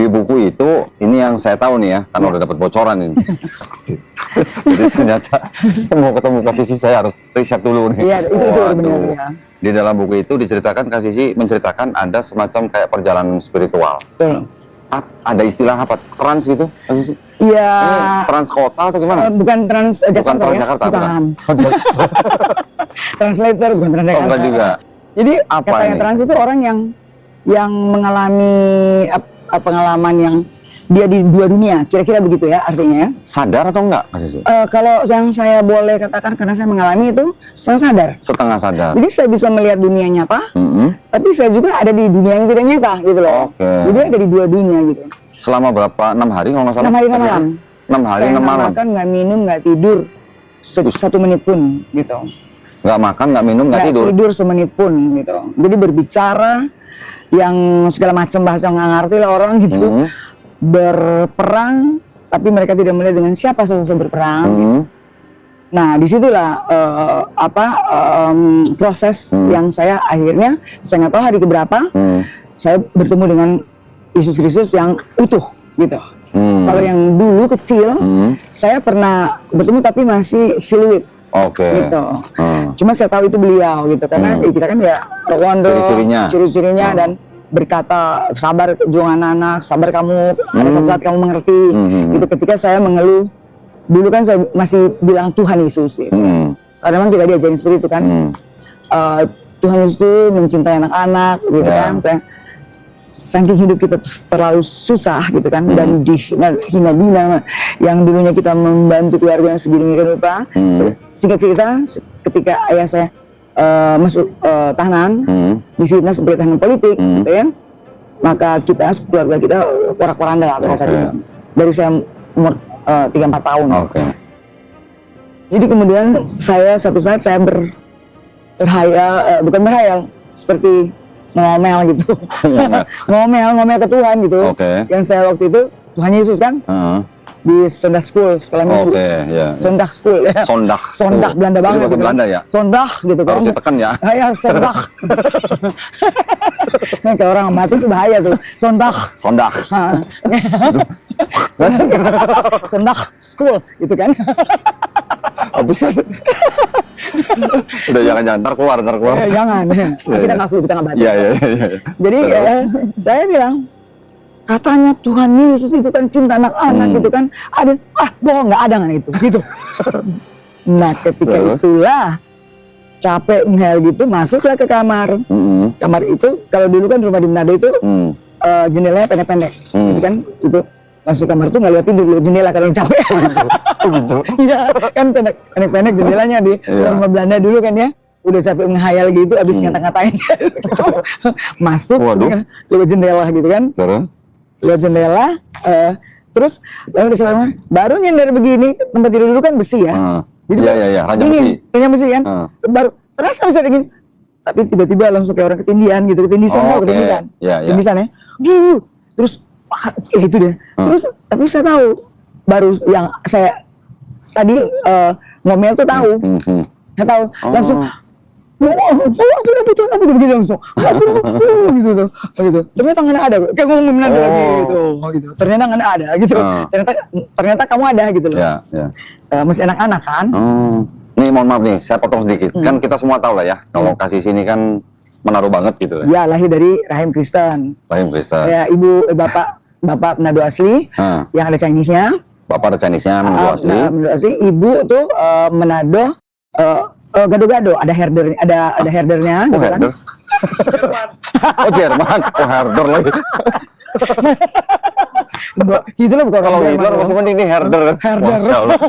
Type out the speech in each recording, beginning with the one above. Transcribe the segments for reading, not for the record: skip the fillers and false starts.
Di buku itu, ini yang saya tahu nih ya, karena udah dapat bocoran ini. Jadi ternyata mau ketemu Kak Sisi saya harus riset dulu nih. Iya, itu benar ya. Di dalam buku itu diceritakan Kak Sisi menceritakan ada semacam kayak perjalanan spiritual. Betul. Ada istilah apa? Trans gitu? Kak Sisi? Iya. Trans kota atau gimana? Bukan Trans Jakarta, bukan Transjakarta, ya? Bukan. Translator bukan Transjakarta. Bukan juga. Jadi apa katanya ini? trans itu orang yang mengalami pengalaman yang dia di dua dunia, kira-kira begitu ya artinya. Sadar atau enggak, Kak Sisi? Kalau yang saya boleh katakan karena saya mengalami itu setengah sadar. Setengah sadar. Jadi saya bisa melihat dunia nyata, tapi saya juga ada di dunia yang tidak nyata gitu loh. Oke. Jadi ada di dua dunia gitu. Selama berapa? 6 hari kalau nggak salah? 6 hari 6 malam. 6 hari 6 malam. Saya nggak makan, nggak minum, nggak tidur 1 menit pun gitu. Nggak makan, nggak minum, nggak tidur? Tidur semenit pun gitu. Jadi berbicara yang segala macam bahasa nggak ngerti lah orang gitu. Berperang, tapi mereka tidak melihat dengan siapa selesai berperang. Nah, disitulah proses yang saya akhirnya, saya nggak tahu hari keberapa, saya bertemu dengan Yesus Kristus yang utuh gitu. Kalau yang dulu kecil, saya pernah bertemu tapi masih siluet. Gitu. Cuma saya tahu itu beliau gitu karena kita kan ya wonder ciri-cirinya dan berkata sabar juangan anak, sabar kamu, ada satu saat kamu mengerti. Itu ketika saya mengeluh, dulu kan saya masih bilang Tuhan Yesus gitu. Karena memang kita diajarin seperti itu kan. Tuhan Yesus itu mencintai anak-anak gitu kan. Saking hidup kita terlalu susah gitu kan, dan dihina-hina yang dulunya kita membantu keluarga yang segini rupa. Singkat cerita, ketika ayah saya masuk tahanan, difitnah sebagai tahanan politik, gitu ya, maka kita keluarga kita porak-poranda lah pada saat itu. Dari saya umur 3-4 tahun. Jadi kemudian saya satu saat saya berhayal, bukan berhayal, seperti ngomel gitu, ngomel ke Tuhan gitu. Yang saya waktu itu Tuhan Yesus kan, di Sondag School, sekolah minggu. Sondag School ya. Sondag Belanda banget. Bahasa Belanda ya. Sondag gitu kan. Harus ditekan ya. Ya Sondag. Nah, kalau orang mati itu bahaya tuh. Sondag. Sondag School gitu kan. Habis udah jangan ntar keluar. Jangan. Kita nggak flu, kita nggak batuk. Iya. Jadi saya bilang, katanya Tuhan Yesus itu kan cinta anak-anak gitu kan. Ada, bohong, nggak ada kan itu gitu. Nah ketika itulah capek ngehel gitu, masuklah ke kamar. Kamar itu kalau dulu kan rumah di Manado itu jendelanya pendek-pendek, gitu kan. Itu masuk kamar tuh nggak lihat pintu, lihat jendela karena capek. Gitu. Iya kan pendek-pendek jendelanya di rumah Belanda dulu kan ya. Udah sampai ngehayal gitu, abis ngata-ngatain. Masuk, lewat jendela gitu kan. Lewat jendela, terus lalu baru nyender begini, tempat tidur dulu kan besi ya. Iya, ranjang besi kan. Baru terasa bisa begini. Tapi tiba-tiba langsung kayak orang ketindihan gitu, ketindisan ya. Terus itu deh. Terus tapi saya tahu, baru yang saya tadi ngomel tuh tahu. Saya tahu langsung. Aku begini langsung. Gitu tuh. Ternyata nggak ada. Kayak ngomong lagi gitu. Ternyata nggak ada gitu. Ternyata kamu ada gitu loh. Masih anak-anak kan. Nih mohon maaf nih, saya potong sedikit. Kan kita semua tahu lah ya, kalau Kak Sisi ini kan menaruh banget gitu ya. Lahir dari rahim Kristen. Ya, bapak Manado asli, yang ada Chinese-nya. Bapak ada Chinese-nya, Manado asli. Ibu tuh Manado. Gado-gado, ada herdernya, ada herdernya. Herder. Jerman. Herder lagi. Hitler bukan kalau Hitler masih mending nih herder. Masya Allah.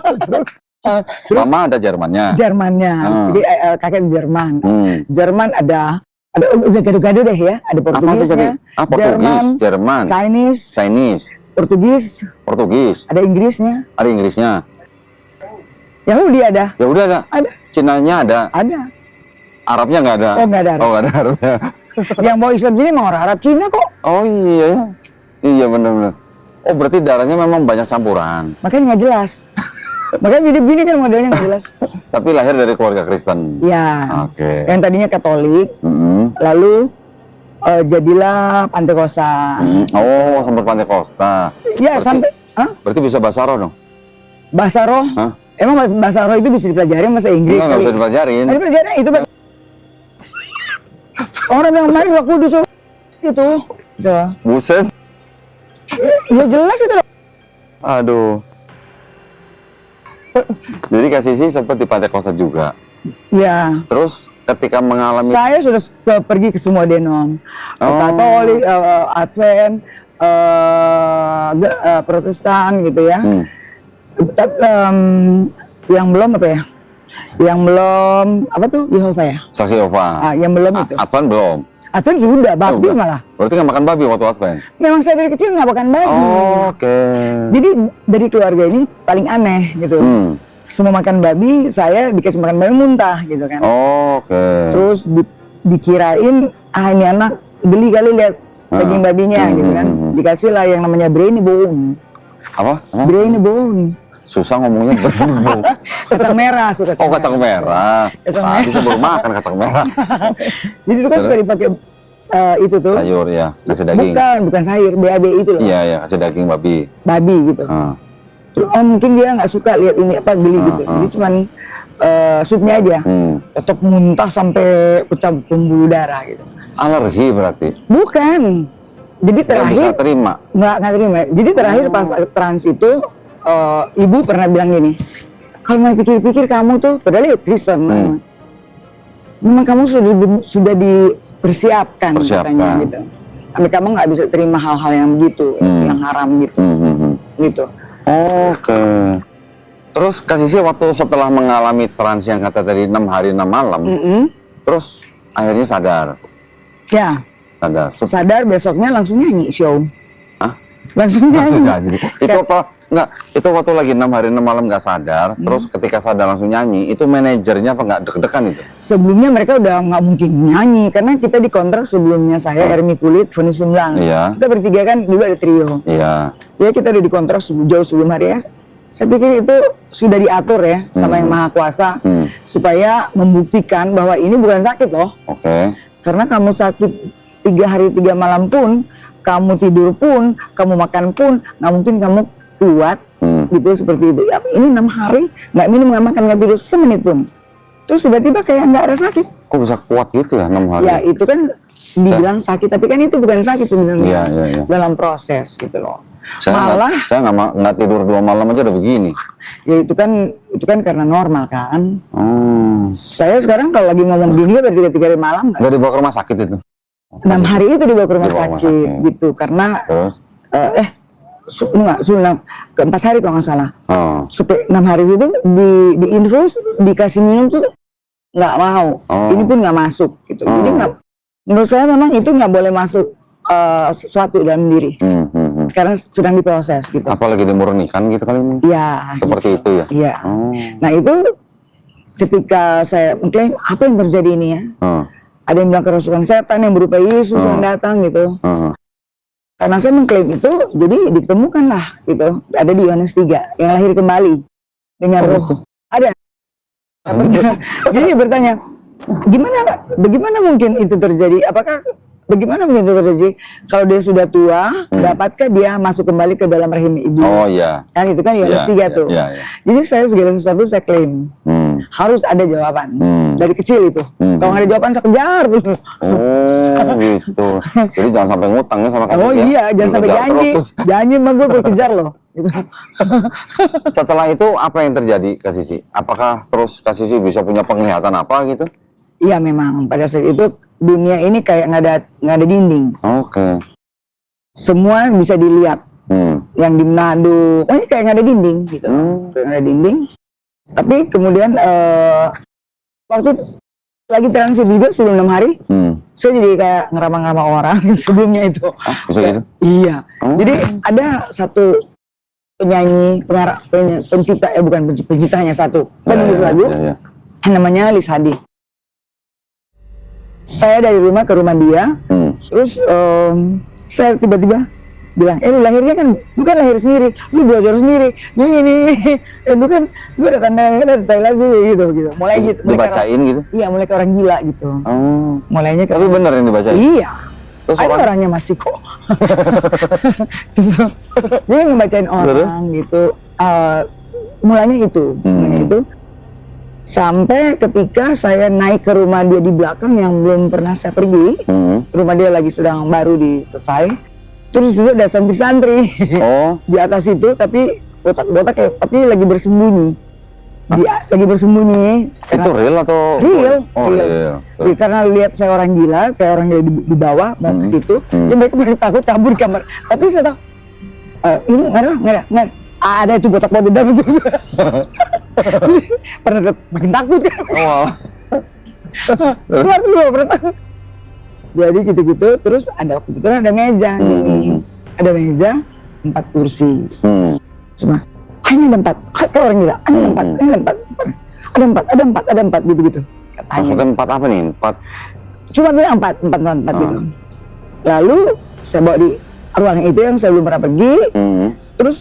Mama ada Jermannya. Jadi kakek Jerman. Jerman ada udah gado-gado deh ya. Ada Portugisnya. Jerman. Chinese. Portugis. Ada Inggrisnya. Yahudi ada. Ada. Cinanya ada. Arabnya nggak ada. Nggak ada. Nggak ada Arabnya. Yang mau Islam sini mau orang Arab Cina kok. Oh iya ya. Iya benar-benar. Oh berarti darahnya memang banyak campuran. Makanya nggak jelas. Makanya gini kan modelnya nggak jelas. Tapi lahir dari keluarga Kristen. Ya. Yang tadinya Katolik. Lalu jadilah Pantai Kosta. Oh, sampai Pantai Kosta. Ya, sampai. Berarti bisa bahasa roh dong? Bahasa roh? Emang bahasa roh itu bisa dipelajari bahasa Inggris? Enggak bisa dipelajarin. Dipelajarin itu bahasa. Orang yang main waktu di itu. Buset. Ya jelas itu. Aduh. Jadi Kak Sisi sempat di Pantai Kosta juga. Ya. Terus ketika mengalami. Saya sudah pergi ke semua denom, Katolik, Advent, Protestan gitu ya. Yang belum apa ya? Yang belum apa tuh Yehova ya? Saksi Yehova. Yang belum itu. Advent belum. Advent sudah, babi malah. Berarti nggak makan babi waktu Advent? Memang saya dari kecil nggak makan babi. Oke. Jadi dari keluarga ini paling aneh gitu. Semua makan babi, saya dikasih makan babi muntah gitu kan. Oke. Terus dikirain ini anak geli kali lihat daging babinya gitu kan. Dikasih lah yang namanya brainy bone. Apa? Brainy bone. Susah ngomongnya. Kacang merah, suka kacang kacang merah. Tadi saya baru makan kacang merah. Jadi itu kan suka dipakai itu tuh. Sayur ya, kasih daging. Bukan sayur, BAB itu loh. Iya, iya, kasih daging babi. Babi gitu. Mungkin dia nggak suka lihat ini apa geli gitu. Jadi cuman supnya aja. Tetap muntah sampai pecah pembuluh darah gitu. Alergi berarti? Bukan. Jadi terakhir nggak terima. Nggak terima. Jadi terakhir pas trans itu ibu pernah bilang gini, kalau mau pikir-pikir kamu tuh padahal ya Kristen. Memang kamu sudah dipersiapkan katanya gitu. Tapi kamu nggak bisa terima hal-hal yang begitu, yang haram gitu. Gitu. Oke. Terus Kak Sisi waktu setelah mengalami trans yang kata tadi 6 hari 6 malam, terus akhirnya sadar. Ya. Sadar besoknya langsung nyanyi show. Hah? Langsung nyanyi. Itu apa? Enggak, itu waktu lagi 6 hari 6 malam nggak sadar, terus ketika sadar langsung nyanyi, itu manajernya apa nggak deg-degan itu? Sebelumnya mereka udah nggak mungkin nyanyi, karena kita dikontrak sebelumnya saya, Ermi Kulit, Foni Sumlang. Iya. Kita bertiga kan dulu ada trio. Iya. Ya kita udah dikontrak jauh sebelum hari ya. Saya pikir itu sudah diatur ya sama yang Maha Kuasa, supaya membuktikan bahwa ini bukan sakit loh. Oke. Karena kamu sakit 3 hari 3 malam pun, kamu tidur pun, kamu makan pun, nggak mungkin kamu kuat gitu seperti itu. Ya, ini 6 hari nggak minum, nggak makan, nggak tidur semenit pun. Terus tiba-tiba kayak nggak ada sakit. Kok bisa kuat gitu ya 6 hari? Ya itu kan dibilang sakit, tapi kan itu bukan sakit sebenarnya. Iya. Dalam proses gitu loh. Saya nggak tidur 2 malam aja udah begini. Ya itu kan karena normal kan. Saya sekarang kalau lagi ngomong gini berarti 3 hari malam nggak dibawa ke rumah sakit itu? 6 hari itu dibawa ke rumah sakit gitu, karena ke 4 hari kalau nggak salah. Sampai 6 hari itu di infus dikasih minum tuh nggak mau. Ini pun nggak masuk gitu. Jadi menurut saya memang itu nggak boleh masuk sesuatu dalam diri. Karena sedang diproses gitu. Apalagi dimurnikan gitu kali ini. Iya. Seperti gitu. itu ya. Iya. Nah itu ketika saya mengklaim apa yang terjadi ini ya. Ada yang bilang kerasukan setan yang berupa Yesus yang datang gitu. Karena saya mengklaim itu, jadi ditemukanlah gitu. Ada di Yohanes 3 yang lahir kembali dengan roh. Ada. Jadi bertanya, bagaimana mungkin itu terjadi? Bagaimana mungkin itu terjadi kalau dia sudah tua, dapatkah dia masuk kembali ke dalam rahim ibu? Oh iya. Kan itu kan Yohanes 3 tuh. Jadi saya segala sesuatu saya klaim. Harus ada jawaban. Dari kecil itu. Kalau nggak ada jawaban saya kejar. Oh gitu. Jadi jangan sampai ngutang ya sama kamu. Oh iya, jangan sampai janji. Janji mah gue kejar loh. Gitu. Setelah itu apa yang terjadi Kak Sisi? Apakah terus Kak Sisi bisa punya penglihatan apa gitu? Iya memang pada saat itu dunia ini kayak nggak ada dinding. Oke. Semua bisa dilihat. Yang di Manado, kayak nggak ada dinding gitu. Kayak nggak ada dinding. Tapi kemudian waktu lagi transit juga sebelum 6 hari, saya jadi kayak ngeramah-ngeramah orang sebelumnya itu. Gitu? Iya. Jadi ada satu penyanyi, pencipta, bukan penciptanya satu, penulis lagu, namanya Lis Hadi. Saya dari rumah ke rumah dia, terus saya tiba-tiba bilang, lu lahirnya kan bukan lahir sendiri, lu belajar sendiri, ini, lu kan gue ada tanda dari Thailand sih gitu, mulai gitu. Dibacain gitu? Iya, mulai ke orang gila gitu. Mulainya tapi bener yang dibacain? Iya. Terus ada orangnya masih kok. Terus dia ngebacain orang gitu. Mulanya itu, sampai ketika saya naik ke rumah dia di belakang yang belum pernah saya pergi. Rumah dia lagi sedang baru selesai. Terus itu ada santri-santri di atas itu, tapi botak-botak kayak, tapi lagi bersembunyi. Dia lagi bersembunyi. Itu real atau? Real. Real. Karena lihat saya orang gila, kayak orang gila di bawah mau ke situ, ya mereka benar takut kabur di kamar. Tapi saya tahu, ini nggak ada. Ada itu botak-botak dendam itu. Pernah makin takut kan? Keluar dulu, pernah takut. Jadi gitu-gitu, terus kebetulan ada meja gini. Ada meja, 4 kursi. Cuma hanya ada 4, kayak orang gila, hanya ada 4 gitu-gitu. Maksudnya 4 apa nih? 4? Cuma bilang 4 gitu. Lalu saya bawa di ruang itu yang saya belum pernah pergi. Terus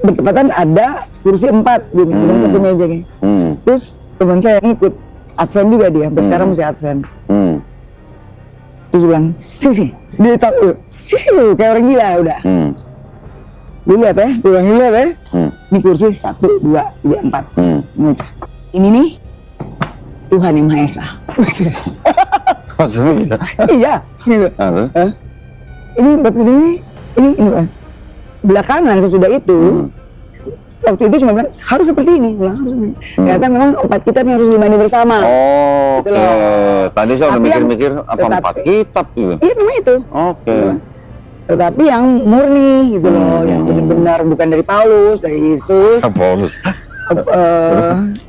bertepatan ada kursi 4 gini, dengan satu meja gini. Terus teman saya ngikut, Advent juga dia, sampai sekarang masih Advent. Terus bilang, sini, dia tahu, sini kayak orang gila udah. Dilihat ya, di kursi 1, 2, 3, 4. Ini nih Tuhan yang Maha Esa. Maksudnya? Iya, gitu. Ini batu ini belakangan sesudah itu. Waktu itu cuma bilang harus seperti ini, ternyata memang 4 kitab yang harus diimani bersama. Oke. Tadi saya udah mikir-mikir apa 4 kitab gitu. Iya memang itu. Oke. Tetapi yang murni gitu loh, yang benar bukan dari Paulus, dari Yesus. Paulus.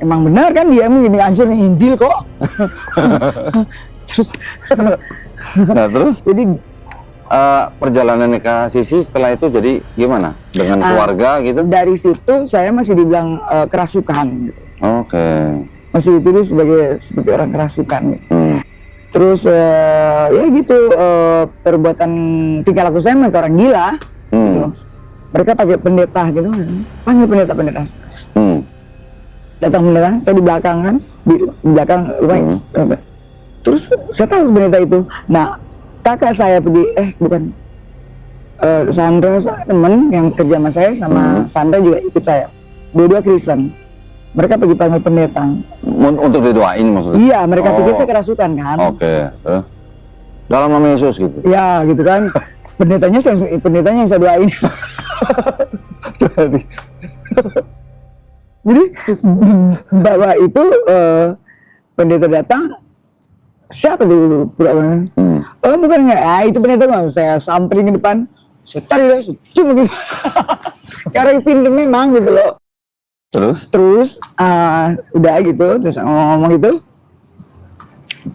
Emang benar kan dia begini hancur Injil kok. Terus jadi perjalanan ke Sisi setelah itu jadi gimana dengan keluarga gitu? Dari situ saya masih dibilang kerasukan. Gitu. Oke. Masih dituduh seperti orang kerasukan. Gitu. Terus ya gitu, perbuatan tingkah laku saya mereka orang gila. Gitu. Mereka pakai pendeta gitu, panggil pendeta. Datang pendeta, saya di belakang kan, di belakang rumah. Terus saya tahu pendeta itu. Nah, kakak saya pergi, Sandra temen yang kerja sama saya, sama Sandra juga ikut saya. Dua-dua Kristen. Mereka pergi panggil pendeta. Untuk didoain maksudnya? Iya, mereka pikir saya kerasukan kan. Oke. Dalam nama Yesus gitu? Ya, gitu kan. Pendetanya yang saya doain. Jadi, bahwa itu pendeta datang, siapa tuh pura-pura? Bukan nggak, itu pendeta nggak, saya samperin ke depan, saya tarik, cuma gitu. Karena sini memang gitu loh. Terus udah gitu, terus ngomong gitu,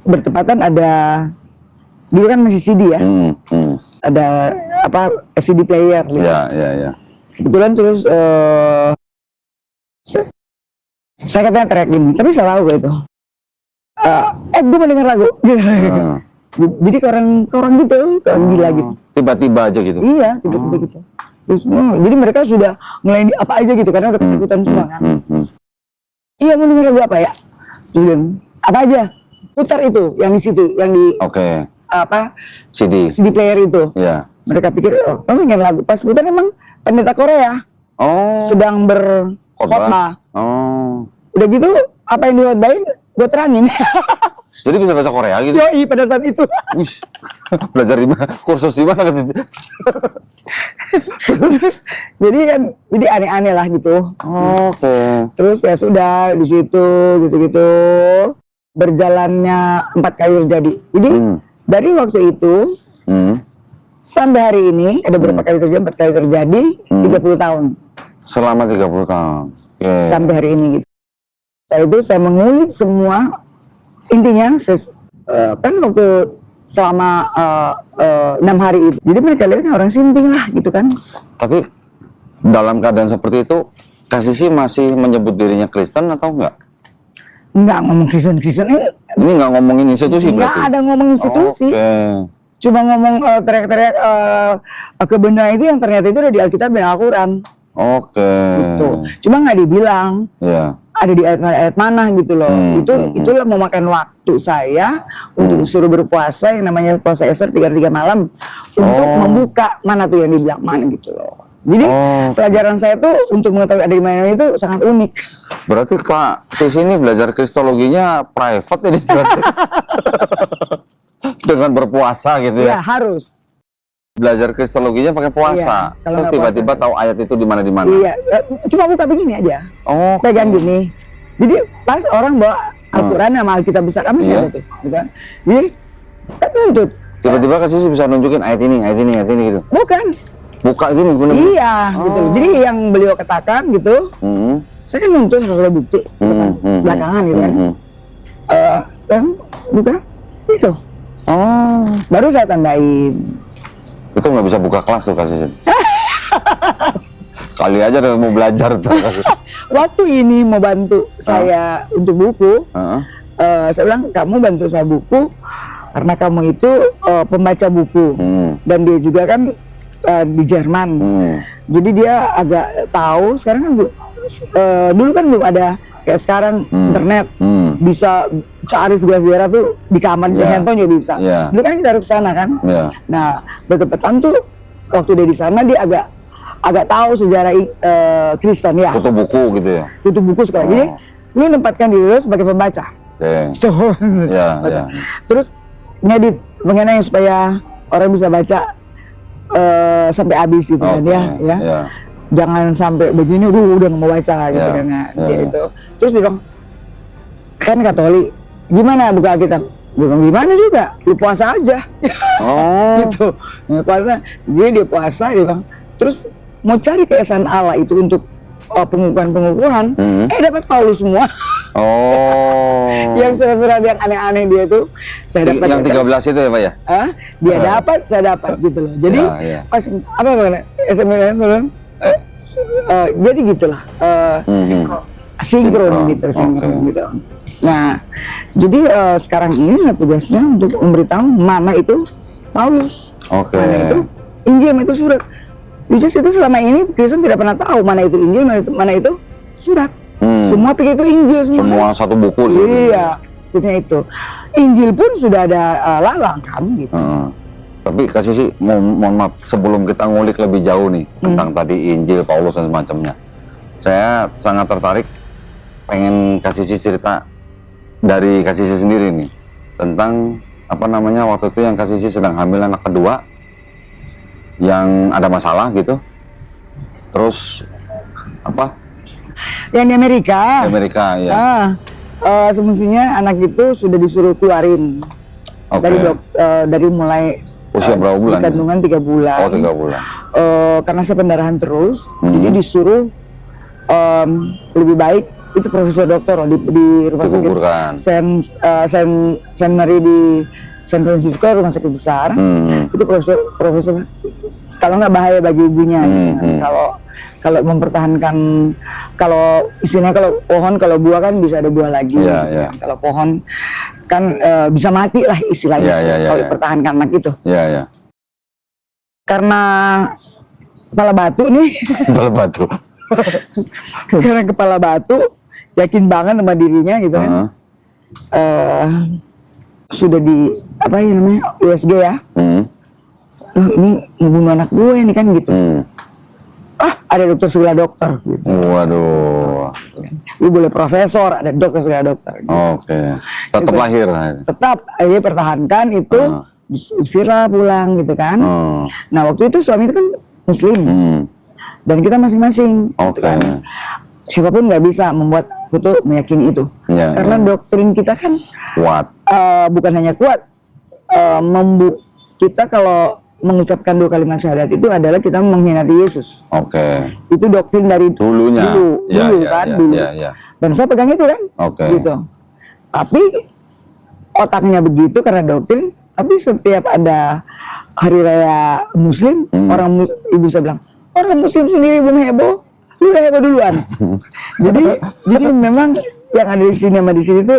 bertepatan ada, dulu kan masih CD ya, ada CD player gitu. Ya. Kebetulan terus saya katanya teriak gini, tapi salah gue itu. Gue mau denger lagu gitu. Jadi ke orang gitu, ke orang gila gitu. Tiba-tiba aja gitu? Iya, tiba-tiba gitu. Terus, jadi mereka sudah mulai apa aja gitu, karena udah ketakutan semua kan. Iya, mau denger lagu apa ya? Apa aja? Putar itu, yang di situ, yang di CD player itu. Iya. Mereka pikir, denger lagu. Pas putar emang pendeta Korea sedang berkhotbah. Udah gitu, apa yang dikhotbahin, gue terangin. Jadi bisa bahasa Korea gitu? Yoi, pada saat itu. Belajar di mana? Kursus di mana? Terus, jadi aneh-aneh lah gitu. Oke. Terus ya sudah di situ gitu-gitu berjalannya 4 kali terjadi. Jadi dari waktu itu sampai hari ini ada berapa kali terjadi? 4 kali terjadi, 30 tahun. Selama 30 tahun. Sampai hari ini gitu. Setelah itu saya mengulik semua. Intinya kan waktu selama 6 hari itu, jadi mereka lihat orang sinting lah gitu kan. Tapi dalam keadaan seperti itu, Kak Sisi masih menyebut dirinya Kristen atau enggak? Enggak ngomong Kristen. Ini enggak ngomongin institusi berarti? Enggak ada ngomong institusi. Cuma ngomong teriak-teriak kebenaran itu yang ternyata itu udah di Alkitab dan Al-Quran. Gitu. Cuma nggak dibilang. Iya. ada di ayat mana gitu loh. Itulah memakan waktu saya untuk suruh berpuasa yang namanya puasa Ester 33 malam untuk membuka mana tuh yang dibilang mana gitu loh. Jadi pelajaran saya tuh untuk mengetahui ada di mana itu sangat unik. Berarti Kak di sini belajar kristologinya private ini berarti. Dengan berpuasa gitu Ya ya. harus. Belajar kristologinya pakai puasa. Iya, kalau Terus nggak tiba-tiba puasa. tahu ayat itu di mana. Iya, cuma buka begini aja. Oh, Pegang gini. Jadi pas orang bawa Al-Quran sama Alkitab besar kami Iya. ada tuh, gitu kan. Jadi kan nuntut. tiba-tiba Kak Sisi bisa nunjukin ayat ini gitu. Bukan. Buka gini bener. Iya, gitu. Jadi yang beliau katakan gitu, saya kan nuntut harus ada bukti gitu kan. Belakangan gitu kan. Kan buka itu. Baru saya tandain. Itu nggak bisa buka kelas tuh Kak Sisi. Kali aja udah mau belajar tuh. Waktu ini mau bantu saya untuk buku, saya bilang kamu bantu saya buku karena kamu itu pembaca buku dan dia juga kan di Jerman, jadi dia agak tahu. Sekarang kan dulu kan belum ada kayak sekarang internet, bisa cari segala sejarah tuh di kamar, di handphone juga bisa. Dulu kan kita harus ke sana kan. Nah bertepatan tuh waktu dia di sana dia agak tahu sejarah Kristen ya. Foto buku gitu ya. Tutup buku sekarang. Jadi lu nempatkan diri lu sebagai pembaca. Tuh. Ya. Terus ngedit mengenai supaya orang bisa baca sampai habis gitu kan ya. Jangan sampai begini udah nggak mau baca gitu kan. Gitu. Terus dia bilang kan Katolik, gimana buka Alkitab? Dia bilang gimana juga, lu puasa aja. Gitu. Nah, puasa. Jadi dia puasa, dia bilang terus mau cari keesaan Allah itu untuk pengukuhan, dapat Paulus semua. Yang surat-surat yang aneh-aneh dia tuh saya dapat. Yang 13 itu ya Pak ya? Dia dapat, saya dapat gitu loh. Jadi pas apa namanya SMS jadi gitulah sinkron gitu. Nah jadi sekarang ini tugasnya untuk memberitahu mana itu Paulus, mana itu Injil, mana itu surat. Itu selama ini Kristen tidak pernah tahu mana itu Injil, mana itu surat. Semua pikir itu Injil semua satu buku. Iya, punya itu. Injil pun sudah ada lalang kan gitu. Tapi Kak Sisi, mohon maaf, sebelum kita ngulik lebih jauh nih tentang tadi Injil, Paulus dan semacamnya, saya sangat tertarik pengen Kak Sisi cerita dari Kak Sisi sendiri nih tentang apa namanya waktu itu yang Kak Sisi sedang hamil anak kedua yang ada masalah gitu, terus apa? Yang di Amerika. Di Amerika ya. Semestinya anak itu sudah disuruh keluarin dari mulai usia berapa bulan? Kandungan 3 bulan. 3 bulan. Karena saya pendarahan terus, jadi disuruh lebih baik itu profesor doktor di rumah sakit Saint Mary di San Francisco, rumah sakit besar. Itu profesor kalau nggak bahaya bagi ibunya. Kalau mempertahankan, kalau istilahnya kalau pohon, kalau buah kan bisa ada buah lagi. Kalau pohon kan bisa mati lah istilahnya kalau dipertahankan anak itu. Karena kepala batu nih. Kepala batu. Karena kepala batu, yakin banget sama dirinya gitu kan. Sudah di apa ya namanya USG ya. Ini membunuh anak gue ini kan gitu. Ada dokter segala dokter gitu. Waduh. Lu boleh profesor, ada dokter segala dokter gitu. Tetap lahir. Tetap dia pertahankan itu, diusirlah pulang gitu kan. Nah waktu itu suami itu kan muslim. Dan kita masing-masing gitu kan. Siapapun nggak bisa membuat foto meyakini itu. Karena doktrin kita kan kuat. Bukan hanya kuat, kita kalau mengucapkan 2 kalimat syahadat itu adalah kita mengkhianati Yesus. Itu doktrin dari dulu kan. Dan saya pegang itu kan. Gitu. Tapi otaknya begitu karena doktrin. Tapi setiap ada hari raya Muslim, ibu saya bilang, orang Muslim sendiri belum heboh, lu udah heboh duluan. jadi memang yang ada di sini sama di sini tuh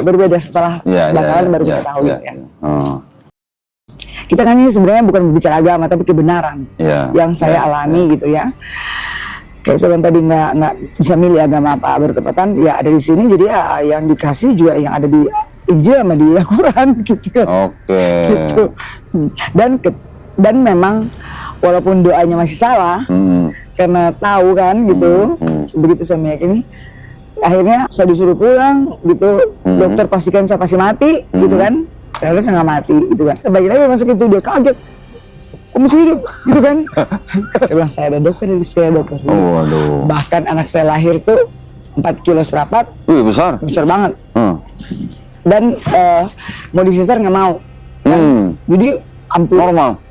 berbeda setelah belakangan baru kita tahu ya. Kita kan ini sebenarnya bukan berbicara agama tapi kebenaran yang saya alami gitu ya. kayak saya bilang tadi nggak bisa milih agama apa, bertepatan ya ada di sini, jadi ya yang dikasih juga yang ada di Injil sama di Al-Quran gitu kan. Oke. Gitu. Dan memang walaupun doanya masih salah, karena tahu kan gitu, begitu saya meyakini, akhirnya saya disuruh pulang gitu, dokter pastikan saya pasti mati gitu kan, ternyata saya nggak mati gitu kan. Sebagian lagi masuk itu dia kaget, kok masih hidup gitu kan. Saya bilang saya ada dokter, saya dokter. Waduh. Bahkan anak saya lahir tuh 4 kilo seperempat. Wih, besar Banget. Dan mau disisar nggak mau. Jadi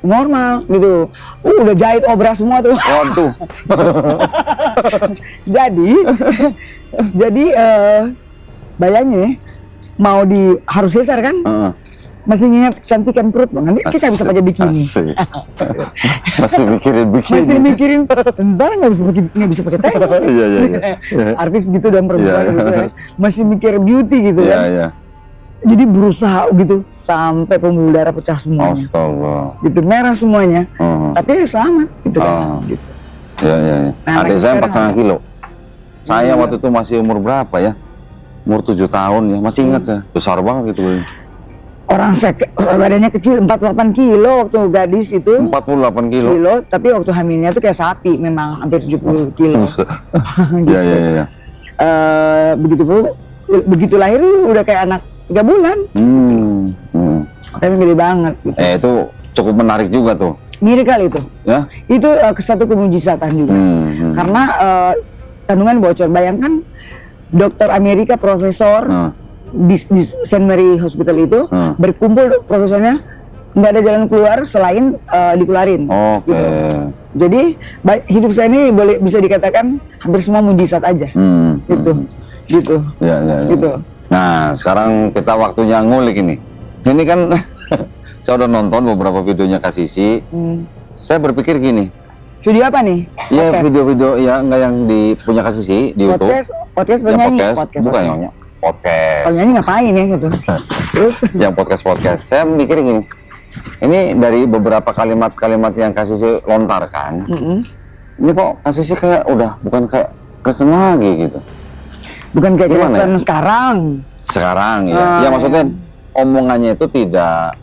normal gitu. Udah jahit obras semua tuh. Waduh. jadi bayangin mau harus sisar kan? Masih ingat kecantikan perut, nanti kita bisa pakai bikini. Masih mikirin ntar nggak bisa pakai tank. Iya. Artis gitu dan perempuan gitu ya. Masih mikir beauty gitu kan. Iya. Jadi berusaha gitu sampai pembuluh darah pecah semuanya. Astaga. Gitu merah semuanya. Tapi selamat gitu kan. Gitu. Iya. Nah, adik saya 4,5 kilo. Saya waktu itu masih umur berapa ya? Umur 7 tahun ya, masih ingat ya. Besar banget gitu. Orang badannya kecil, 48 kilo waktu gadis itu. 48 kilo. Tapi waktu hamilnya tuh kayak sapi, memang hampir 70 kilo. Iya. Begitu lahir udah kayak anak 3 bulan. Tapi gede banget gitu. Itu cukup menarik juga tuh. Miracle itu. Ya? Itu satu kemujizatan juga. Karena kandungan bocor. Bayangkan dokter Amerika, profesor di St. Mary Hospital itu berkumpul profesornya, nggak ada jalan keluar selain dikeluarin. Oke. Gitu. Jadi hidup saya ini bisa dikatakan hampir semua mujizat aja. Gitu. Ya. Gitu. Nah, sekarang kita waktunya ngulik ini. Ini kan saya udah nonton beberapa videonya Kak Sisi. Saya berpikir gini. Video apa nih? Iya, video-video ya enggak yang punya Kak Sisi di YouTube. Podcast Bukan yang podcast. Kalau nyanyi ngapain ya gitu. Terus yang podcast. Saya mikir gini. Ini dari beberapa kalimat-kalimat yang Kak Sisi lontarkan. Ini kok Kak Sisi kayak udah bukan kayak Kristen lagi gitu. Bukan kayak Kristen ya? Sekarang ya. Ya maksudnya omongannya itu tidak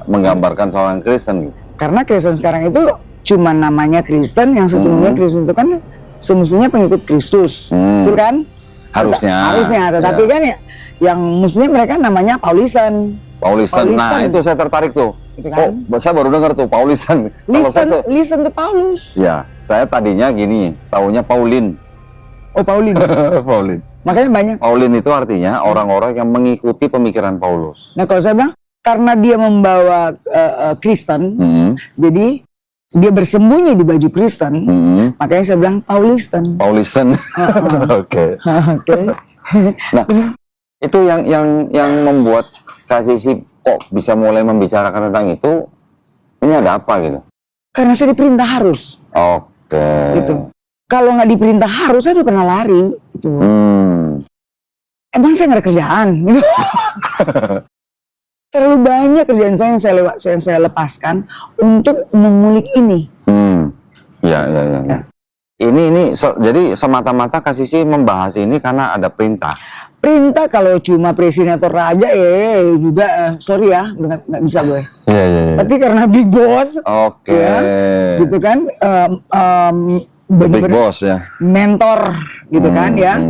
menggambarkan seorang Kristen gitu. Karena Kristen sekarang itu cuma namanya Kristen, yang sesungguhnya Kristen itu kan semestinya pengikut Kristus. Betul kan? Harusnya, tetapi kan ya, yang mestinya mereka namanya Paulisan. Nah, itu saya tertarik tuh. Gitu kan? Saya baru dengar tuh Paulisan. Listen to Paulus. Ya, saya tadinya gini, taunya Paulin. Oh, Paulin. Paulin. Makanya banyak. Paulin itu artinya orang-orang yang mengikuti pemikiran Paulus. Nah, kalau saya bilang karena dia membawa Kristen, jadi dia bersembunyi di baju Kristen, makanya saya bilang Paulisten. Oke. Nah, itu yang membuat Kak Sisi kok bisa mulai membicarakan tentang itu. Ini ada apa gitu? Karena saya diperintah harus. Oke. Gitu. Kalau nggak diperintah harus, saya udah pernah lari. Gitu. Emang saya nggak ada kerjaan. Gitu. Terlalu banyak kerjaan saya yang saya lepaskan untuk mengulik ini. Ya. Jadi semata-mata Kak Sisi membahas ini karena ada perintah. Perintah kalau cuma presiden atau raja juga sorry ya, nggak bisa gue. Iya. Tapi karena big boss. Oke. Ya, gitu kan. Big boss ya. Mentor gitu kan ya.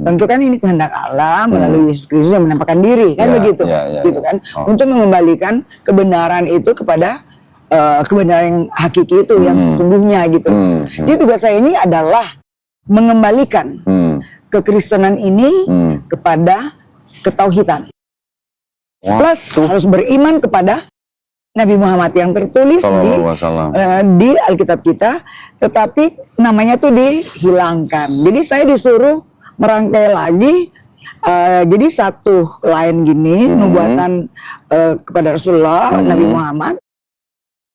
Tentu kan ini kehendak Allah melalui Yesus Kristus yang menampakkan diri kan begitu. Gitu kan. Untuk mengembalikan kebenaran itu kepada kebenaran yang hakiki itu yang sesungguhnya gitu. Jadi tugas saya ini adalah mengembalikan kekristenan ini kepada ketauhidan. Plus harus beriman kepada Nabi Muhammad yang tertulis di Alkitab kita, tetapi namanya tuh dihilangkan. Jadi saya disuruh merangkai lagi, jadi satu lain gini, nubuatan kepada Rasulullah Nabi Muhammad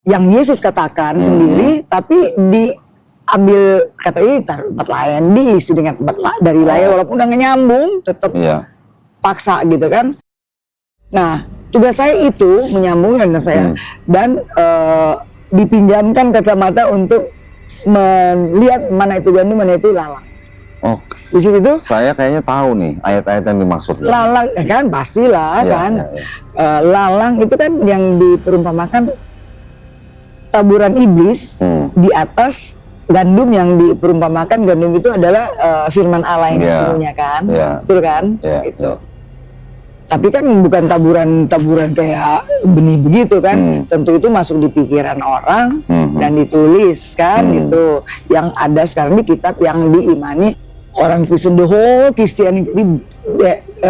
yang Yesus katakan sendiri, tapi diambil kata ini tempat lain, diisi dengan tempat dari lain, walaupun udah nyambung, tetap paksa gitu kan. Nah, tugas saya itu menyambung dan saya dan dipinjamkan kacamata untuk melihat mana itu gandum, mana itu lalang. Oh, Di situ saya kayaknya tahu nih ayat-ayat yang dimaksud. lalang kan pastilah Ya, kan. ya, ya. Lalang itu kan yang diperumpamakan taburan iblis di atas gandum, yang diperumpamakan gandum itu adalah firman Allah yang Ya. sesungguhnya kan. Ya. Betul kan? Ya, Itu. ya. Tapi kan bukan taburan kayak benih begitu kan. Tentu itu masuk di pikiran orang dan ditulis kan, itu yang ada sekarang di kitab yang diimani orang Kristen, the whole Christianity,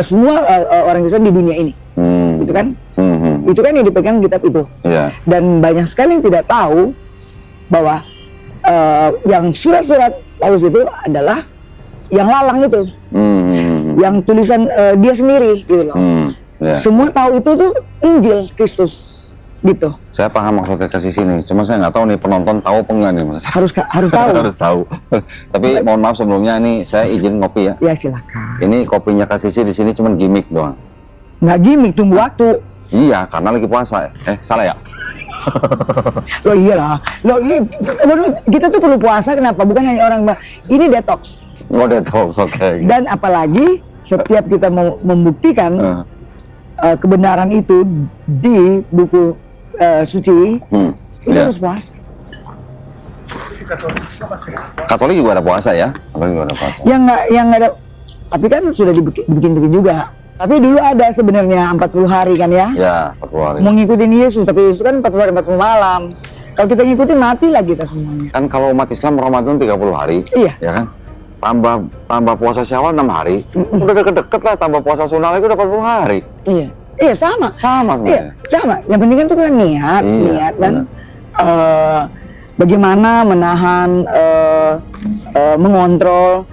semua orang Kristen di dunia ini. Gitu kan? Itu kan yang dipegang kitab itu. Ya. Dan banyak sekali yang tidak tahu bahwa yang surat-surat Paulus itu adalah yang lalang itu, yang tulisan dia sendiri gitu loh. Ya. Semua tahu itu tuh Injil Kristus gitu. Saya paham maksudnya ke sini, cuma saya nggak tahu nih penonton tahu apa enggak nih Mas. Harus tahu. Harus tahu. Tapi mohon maaf sebelumnya nih saya izin ngopi ya. Ya silakan. Ini kopinya Kak Sisi di sini cuma gimmick doang. Nggak gimmick, tunggu waktu. Iya, karena lagi puasa. Salah ya? Loh iyalah. Loh ini kita tuh perlu puasa, kenapa? Bukan hanya orang ini detox. Oh, detox, oke. Dan apalagi setiap kita mau membuktikan kebenaran itu di buku suci, kita harus puasa. Katolik juga ada puasa ya? Katolik juga ada puasa. Yang nggak ada, tapi kan sudah dibikin juga. Tapi dulu ada sebenarnya 40 hari kan ya? Ya, 40 hari. Mau ngikutin Yesus, tapi Yesus kan 40 hari 40 malam. Kalau kita ngikutin matilah kita semuanya. Kan kalau umat Islam Ramadan 30 hari, Iya. ya kan? Tambah puasa Syawal 6 hari, udah deket-deket lah, tambah puasa sunnah itu udah 40 hari. Iya. Iya sama. Sama sebenarnya. Iya, sama. Yang penting kan itu kan niat, Iya, niat dan bagaimana menahan, mengontrol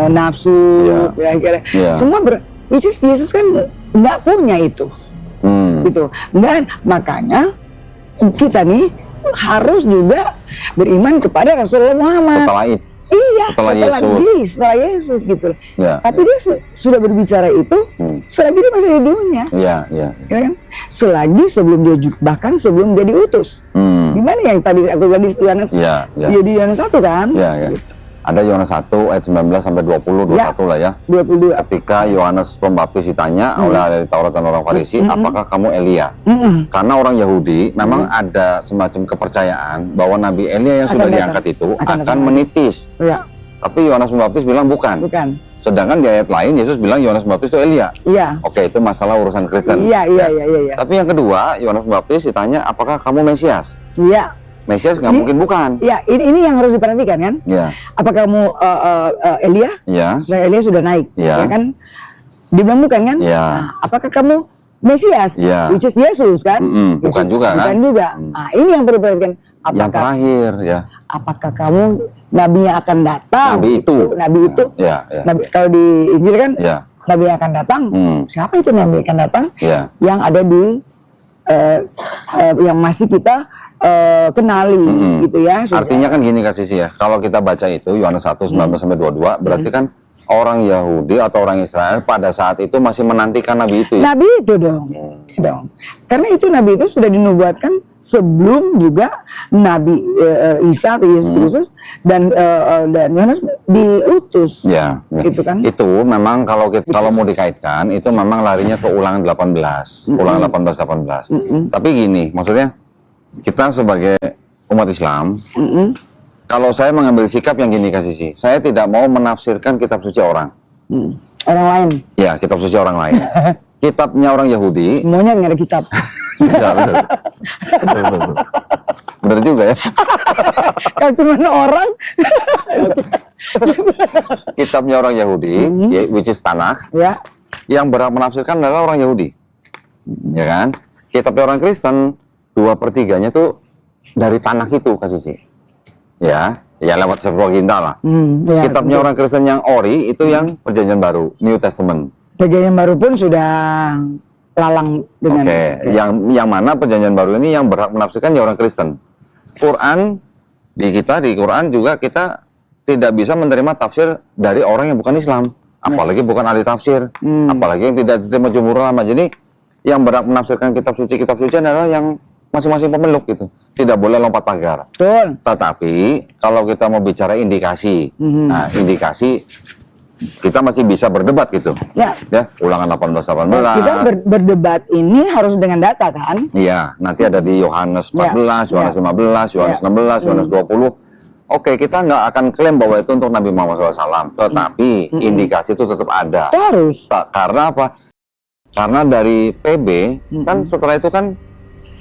nafsu, Iya. kira-kira. Iya. Semua which is Yesus kan nggak punya itu, gitu. Nggak, makanya kita nih harus juga beriman kepada Rasulullah Muhammad. Setelah itu. Iya, Setelah Yesus gitu. Ya, Tapi dia sudah berbicara itu selagi dia masih di dunia. Iya, iya. Ya kan? Selagi sebelum dia bahkan sebelum dia diutus. Gimana yang tadi aku tadi Yohanes? Iya, iya. Dia di Yohanes 1 kan? Iya, iya. Ada Yohanes 1 ayat 19 sampai 20, 21 lah ya. 22. Ketika Yohanes Pembaptis ditanya oleh ahli Taurat dan orang Farisi, apakah kamu Elia? Karena orang Yahudi memang ada semacam kepercayaan bahwa Nabi Elia yang sudah diangkat itu akan menitis. Ya, Tapi Yohanes Pembaptis bilang bukan. bukan. Sedangkan di ayat lain Yesus bilang Yohanes Pembaptis itu Elia. Iya. Oke, itu masalah urusan Kristen. Iya. Tapi yang kedua, Yohanes Pembaptis ditanya, apakah kamu Mesias? Iya. Mesias nggak mungkin bukan. Iya, ini yang harus diperhatikan kan? Ya, Apakah kamu Elia? ya, Setelah Elia sudah naik, Ya. ya kan? Dibilang bukan kan? ya. Nah, apakah kamu Mesias? Ya. Which is Yesus kan? Bukan Yesus, juga kan? Bukan juga. Nah, ini yang perlu diperhatikan. Yang terakhir ya. Apakah kamu Nabi yang akan datang? Nabi itu. Nabi itu. Ya, ya. Nabi, kalau di Injil kan, Ya. Nabi yang akan datang. Siapa itu Nabi yang akan datang? Ya. Yang ada di yang masih kita kenali gitu ya. Artinya kan gini Kak Sisi ya, kalau kita baca itu Yohanes 1 19 sampai 22, berarti kan orang Yahudi atau orang Israel pada saat itu masih menantikan Nabi itu. Ya? Nabi itu dong. Karena itu Nabi itu sudah dinubuatkan sebelum juga Nabi Isa atau Yesus Kristus dan Yohanes diutus. Ya, ya. Gitu kan? Itu memang kalau mau dikaitkan itu memang larinya ke Ulangan 18, Ulangan 18. Tapi gini, maksudnya kita sebagai umat Islam, kalau saya mengambil sikap yang gini Kak Sisi, saya tidak mau menafsirkan kitab suci orang. Orang lain. Ya, kitab suci orang lain. Kitabnya orang Yahudi. Semuanya nggak ada kitab. Ya, betul. Bener juga ya. Kalau cuma orang. Kitabnya orang Yahudi, which is Tanakh, Ya. yang berhak menafsirkan adalah orang Yahudi. Ya kan? Kitabnya orang Kristen, 2/3-nya tuh dari Tanakh itu Kak Sisi. Ya lewat Septuaginta lah. Ya, Kitabnya orang Kristen yang Ori itu yang Perjanjian Baru, New Testament. Perjanjian Baru pun sudah lalang dengan. Oke. Yang mana Perjanjian Baru ini yang berhak menafsirkan ya orang Kristen. Quran di Quran juga kita tidak bisa menerima tafsir dari orang yang bukan Islam, apalagi bukan ahli tafsir, apalagi yang tidak diterima jumhur ulama. Jadi yang berhak menafsirkan kitab suci adalah yang masing-masing pemeluk gitu. tidak boleh lompat pagar. Betul. Tetapi kalau kita mau bicara indikasi, nah indikasi kita masih bisa berdebat gitu. Ya. Ya, ulangan 18-18. Kita berdebat ini harus dengan data kan? Iya, nanti ada di Yohanes 14, Yohanes 15, Yohanes 16, Yohanes 20. Oke, kita nggak akan klaim bahwa itu untuk Nabi Muhammad SAW, tetapi indikasi itu tetap ada. Itu harus. Karena apa? Karena dari PB, kan setelah itu kan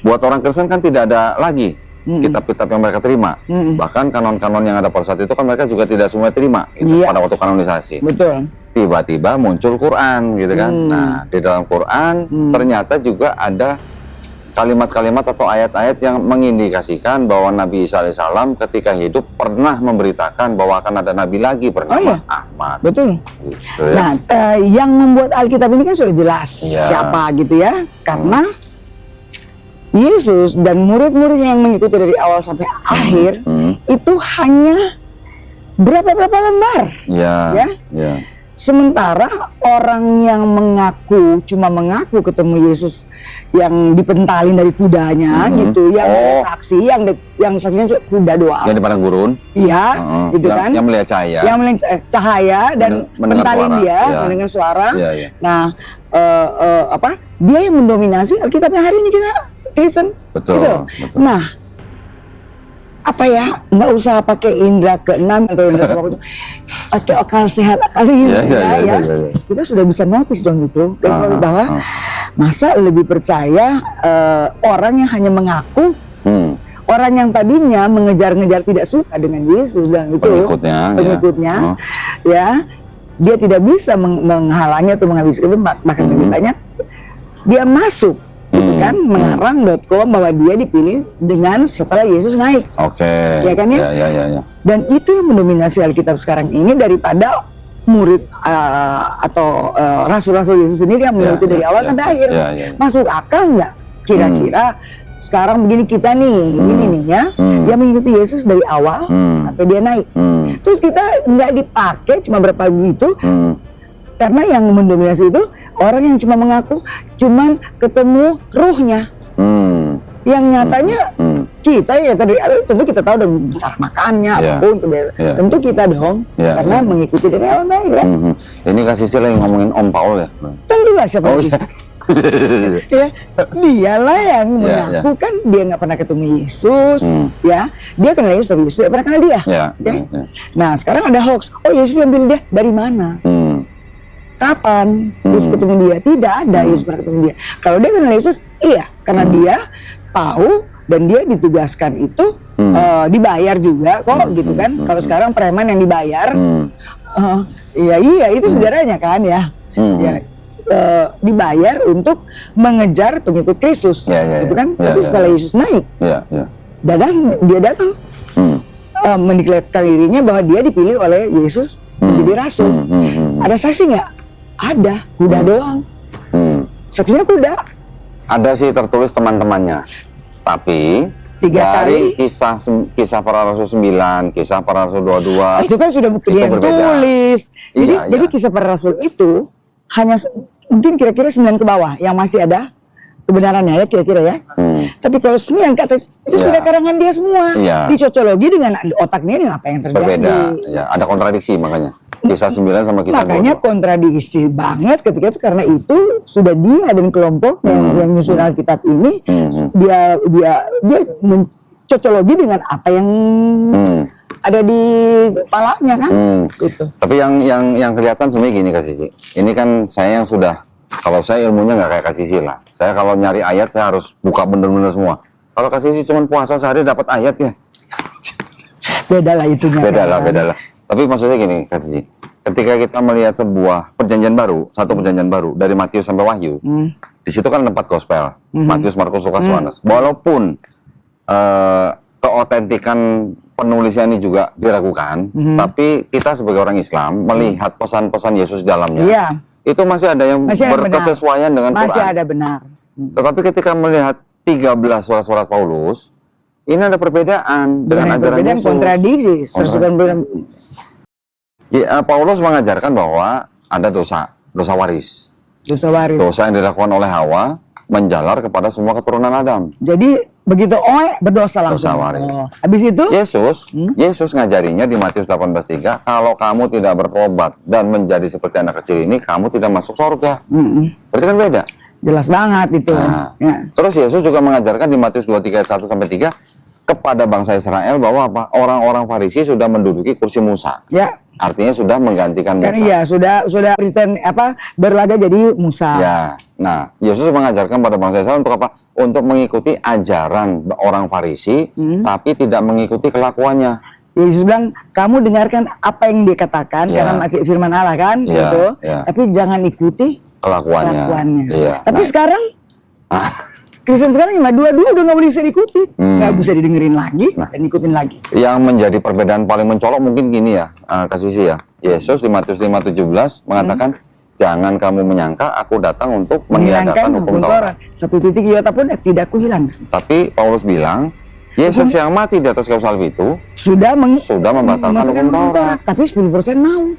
buat orang Kristen kan tidak ada lagi kitab-kitab yang mereka terima. Bahkan kanon-kanon yang ada pada saat itu kan mereka juga tidak semua terima gitu, pada waktu kanonisasi. Betul. Tiba-tiba muncul Quran gitu kan. Nah, di dalam Quran ternyata juga ada kalimat-kalimat atau ayat-ayat yang mengindikasikan bahwa Nabi Isa alaihissalam ketika hidup pernah memberitakan bahwa akan ada nabi lagi bernama Ahmad. Betul. Gitu, ya. Nah, yang membuat Alkitab ini kan sudah jelas siapa gitu ya. Karena Yesus dan murid-muridnya yang mengikuti dari awal sampai akhir itu hanya berapa lembar, ya. Sementara orang yang cuma mengaku ketemu Yesus yang dipentalin dari kudanya gitu, yang ada saksi, yang saksinya kuda doang. Yang di padang gurun. Iya, gitu kan. Yang melihat cahaya. Yang melihat cahaya dan mentalin dia, mendengar suara. Nah, dia yang mendominasi Alkitabnya hari ini kita Kristen. Betul, gitu. betul. Nah, nggak usah pakai indera keenam atau indera ke-8 atau akal sehat akal ya. Kita sudah bisa notice dong itu bahwa masa lebih percaya orang yang hanya mengaku, orang yang tadinya mengejar-ngejar tidak suka dengan Yesus dan itu pengikutnya, ya dia tidak bisa menghalangi atau menghabiskan tempat, bahkan lebih banyak dia masuk. Kan mengarang.com bahwa dia dipilih dengan setelah Yesus naik. Ya kan ya? Ya. Dan itu yang mendominasi Alkitab sekarang ini daripada murid atau rasul-rasul Yesus sendiri yang mengikuti dari awal sampai akhir. Masuk akal nggak? Kira-kira sekarang begini kita nih, ini nih ya, yang mengikuti Yesus dari awal sampai dia naik. Terus kita nggak dipakai cuma berapa gitu. Karena yang mendominasi itu orang yang cuma mengaku, cuman ketemu ruhnya. Yang nyatanya kita ya tadi tentu kita tahu dong cara makannya apapun tentu kita dong karena mengikuti dari awal ya. Ini kasih sila yang ngomongin Om Paul ya. Tentu lah siapa lagi. Ya, dialah yang mengaku kan dia nggak pernah ketemu Yesus, ya dia kenal Yesus tapi Yesus tidak pernah kenal dia. Nah sekarang ada hoax. Oh Yesus yang pilih dia dari mana? Kapan Yesus ketemu dia? Tidak ada Yesus pernah ketemu dia. Kalau dia kenal Yesus, iya, karena dia tahu dan dia ditugaskan itu dibayar juga kok, gitu kan? Kalau sekarang preman yang dibayar, iya itu saudaranya kan ya, dibayar untuk mengejar pengikut Kristus, gitu kan? Tapi setelah Yesus naik, dia datang mendeklarasikan dirinya bahwa dia dipilih oleh Yesus menjadi rasul. Ada saksi nggak? Ada, kuda doang. Saksinya kuda. Ada sih tertulis teman-temannya. Tapi dari kisah para rasul 9, kisah para rasul 22. Itu kan sudah dia yang tulis. Jadi kisah para rasul itu hanya mungkin kira-kira 9 ke bawah yang masih ada kebenarannya ya kira-kira ya. Tapi kalau 9 ke atas itu sudah karangan dia semua. Dicocologi dengan otaknya dengan apa yang terjadi. Berbeda. Ya, ada kontradiksi makanya. Kisah 9 sama kisah 22. Makanya kontradiksi banget ketika itu karena itu sudah dia dan kelompok yang nyusun Alkitab ini dia mencocologi dengan apa yang ada di kepalanya kan. Gitu. Tapi yang kelihatan sebenarnya gini Kak Sisi. Ini kan saya yang sudah, kalau saya ilmunya nggak kayak Kak Sisi lah. Saya kalau nyari ayat saya harus buka bener-bener semua. Kalau Kak Sisi cuma puasa sehari dapat ayat ya. Beda lah itunya. Beda lah. Tapi maksudnya gini, Kak Sisi, ketika kita melihat sebuah perjanjian baru, satu perjanjian baru dari Matius sampai Wahyu, di situ kan 4 gospel, Matius, Markus, Lukas, Yohanes. Walaupun keotentikan penulisnya ini juga diragukan, tapi kita sebagai orang Islam melihat pesan-pesan Yesus di dalamnya, itu masih ada yang berkesesuaian dengan Quran. Masih ada benar. Tetapi ketika melihat 13 surat-surat Paulus, ini ada perbedaan dengan ajaran Yesus. Kontradiksi. Paulus mengajarkan bahwa ada dosa waris. Dosa waris. Dosa yang dilakukan oleh Hawa menjalar kepada semua keturunan Adam. Jadi begitu berdosa langsung. Dosa waris. Habis itu Yesus ngajarinya di Matius 18:3, kalau kamu tidak bertobat dan menjadi seperti anak kecil ini, kamu tidak masuk surga. Berarti kan beda. Jelas banget itu. Nah, Ya. terus Yesus juga mengajarkan di Matius 23 ayat 1-3 kepada bangsa Israel bahwa apa? Orang-orang Farisi sudah menduduki kursi Musa. Ya. Artinya sudah menggantikan Musa. Kan iya, sudah pretend berlaga jadi Musa. Ya. Nah, Yesus mengajarkan pada bangsa Israel untuk apa? Untuk mengikuti ajaran orang Farisi, tapi tidak mengikuti kelakuannya. Yesus bilang, kamu dengarkan apa yang dikatakan karena masih firman Allah kan, gitu. Tapi jangan ikuti kelakuannya. Iya. Tapi sekarang Kristen sekarang cuma dua-dua udah nggak bisa diikuti, nggak bisa didengerin lagi, dan ikutin lagi. Yang menjadi perbedaan paling mencolok mungkin gini ya, Kak Sisi ya. Yesus di Matius 5:17 mengatakan, jangan kamu menyangka aku datang untuk meniadakan hukum Taurat. Satu titik iota pun tidak kuhilang. Tapi Paulus bilang, Yesus yang mati di atas kayu salib itu sudah membatalkan hukum Taurat. Tapi 10% mau.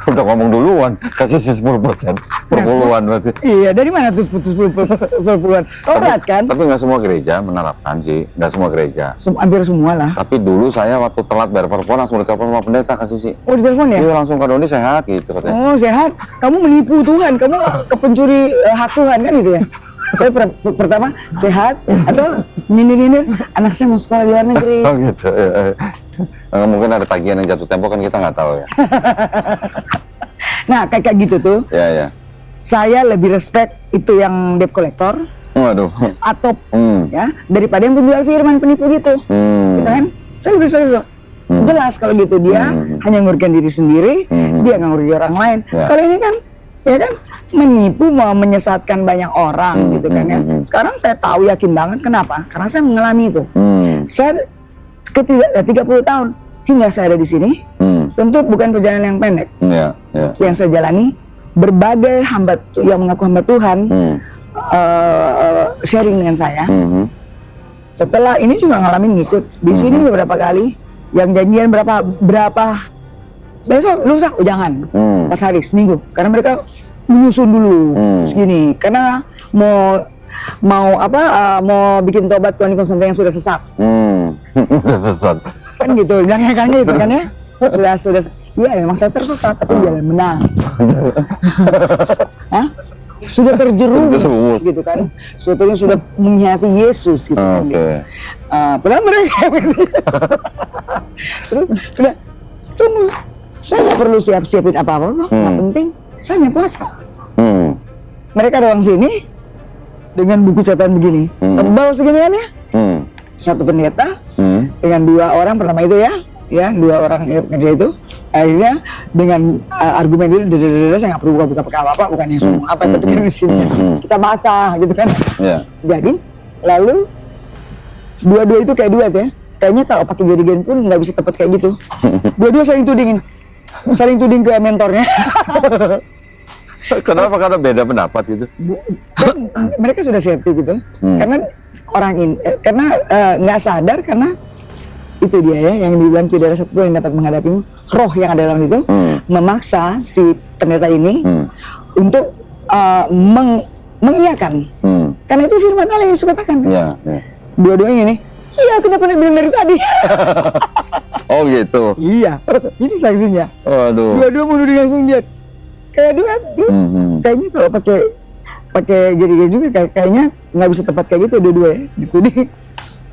Udah ngomong duluan, kasih 10%. Perpuluhan berarti. Iya, dari mana tuh putus 10%? Taurat kan? Tapi nggak semua gereja menerapkan sih, nggak semua gereja. Hampir semua lah. Tapi dulu saya waktu telat bayar perpuluhan langsung ditelepon sama pendeta, Kasih sih. Oh, ditelepon ya? Iya, langsung Kak Doni sehat gitu katanya. Oh, sehat. Kamu menipu Tuhan, kamu pencuri hak Tuhan kan gitu ya? Tapi pertama sehat atau nyindir anak saya mau sekolah di luar negeri. Oh gitu. Mungkin ada tagihan yang jatuh tempo kan kita nggak tahu ya. Nah kayak gitu tuh. Ya. Saya lebih respect itu yang debt collector. Waduh. Atau ya daripada yang penjual firman penipu gitu. Gitu kan? Saya lebih respect. Jelas kalau gitu dia hanya nguruskan diri sendiri, dia nggak ngurusin orang lain. Kalau ini kan ya kan menipu, mau menyesatkan banyak orang gitu kan ya. Sekarang saya tahu yakin banget kenapa? Karena saya mengalami itu. Saya 30 tahun hingga saya ada di sini. Tentu bukan perjalanan yang pendek. Yang saya jalani berbagai hamba yang mengaku hamba Tuhan sharing dengan saya. Setelah ini juga ngalamin ngikut di sini beberapa kali. Yang janjian berapa besok lusa jangan 4 hari seminggu karena mereka menyusun dulu segini karena mau bikin tobat Tuhan sampai yang sudah sesat. Sesat Kan gitu bilangnya itu kan ya. Sudah iya memang saya tersesat tapi jalan benar. Sudah terjerumus gitu kan. Suatunya sudah mengkhianati Yesus gitu kan. Padahal mereka terus sudah tunggu. Saya nggak perlu siapin apa-apa, nggak penting. Saya hanya puasa. Mereka datang sini dengan buku catatan begini, tebal seginian ya. Satu pendeta dengan 2 orang pertama itu ya 2 orang kerja itu. Akhirnya dengan argumen itu, saya nggak perlu buka apa-apa, bukan yang semua apa tapi kan di sini kita basah gitu kan. Jadi lalu dua-dua itu kayak duet ya. Kayaknya kalau pakai jadigen pun nggak bisa tepat kayak gitu. Dua-dua saling tuding ke mentornya. Kenapa? Karena beda pendapat gitu. Mereka sudah safety gitu. Karena orang ini karena nggak sadar karena itu dia ya yang dibilang tidak ada satupun yang dapat menghadapimu. Roh yang ada dalam itu memaksa si pendeta ini untuk mengiyakan. Karena itu firman Allah yang Yesus katakan. Dua-duanya nih. Iya, kenapa bilang dari tadi? Oh gitu. Iya, ini saksinya. Waduh. Dua-dua mau duduk langsung dia. Kayak duet. Kayaknya kalau pakai jadinya juga kayaknya nggak bisa tepat kayak gitu dua-dua ya. Dituding.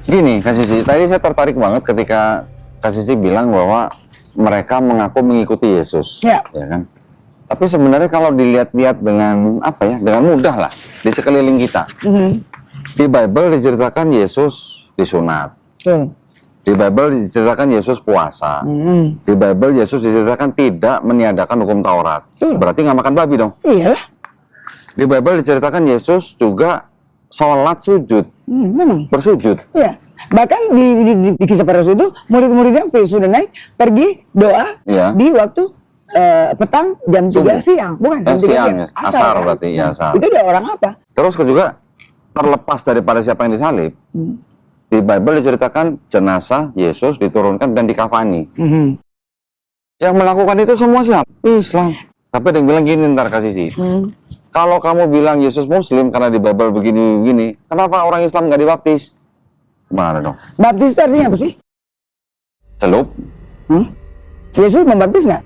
Gini, Kak Sisi, tadi saya tertarik banget ketika Kak Sisi bilang bahwa mereka mengaku mengikuti Yesus, ya kan? Tapi sebenarnya kalau dilihat-lihat dengan dengan mudah lah di sekeliling kita. Di Bible diceritakan Yesus disunat. Di Bible diceritakan Yesus puasa. Di Bible Yesus diceritakan tidak meniadakan hukum Taurat. Berarti nggak makan babi dong? Iya. Di Bible diceritakan Yesus juga sholat sujud. Memang. Bersujud. Iya. Bahkan di kisah para rasul itu murid-muridnya sudah naik pergi doa di waktu petang jam 3 siang. Bukan jam 3 siang. Asar berarti ya asar. Itu dia orang apa? Terus juga terlepas daripada siapa yang disalib. Di Bible diceritakan jenazah Yesus diturunkan dan dikafani. Yang melakukan itu semua siapa? Islam. Tapi ada yang bilang gini ntar Kak Sisi. kalau kamu bilang Yesus Muslim karena di Bible begini-begini, kenapa orang Islam nggak dibaptis? Gimana dong? Baptis itu artinya apa sih? Celup? Yesus membaptis nggak?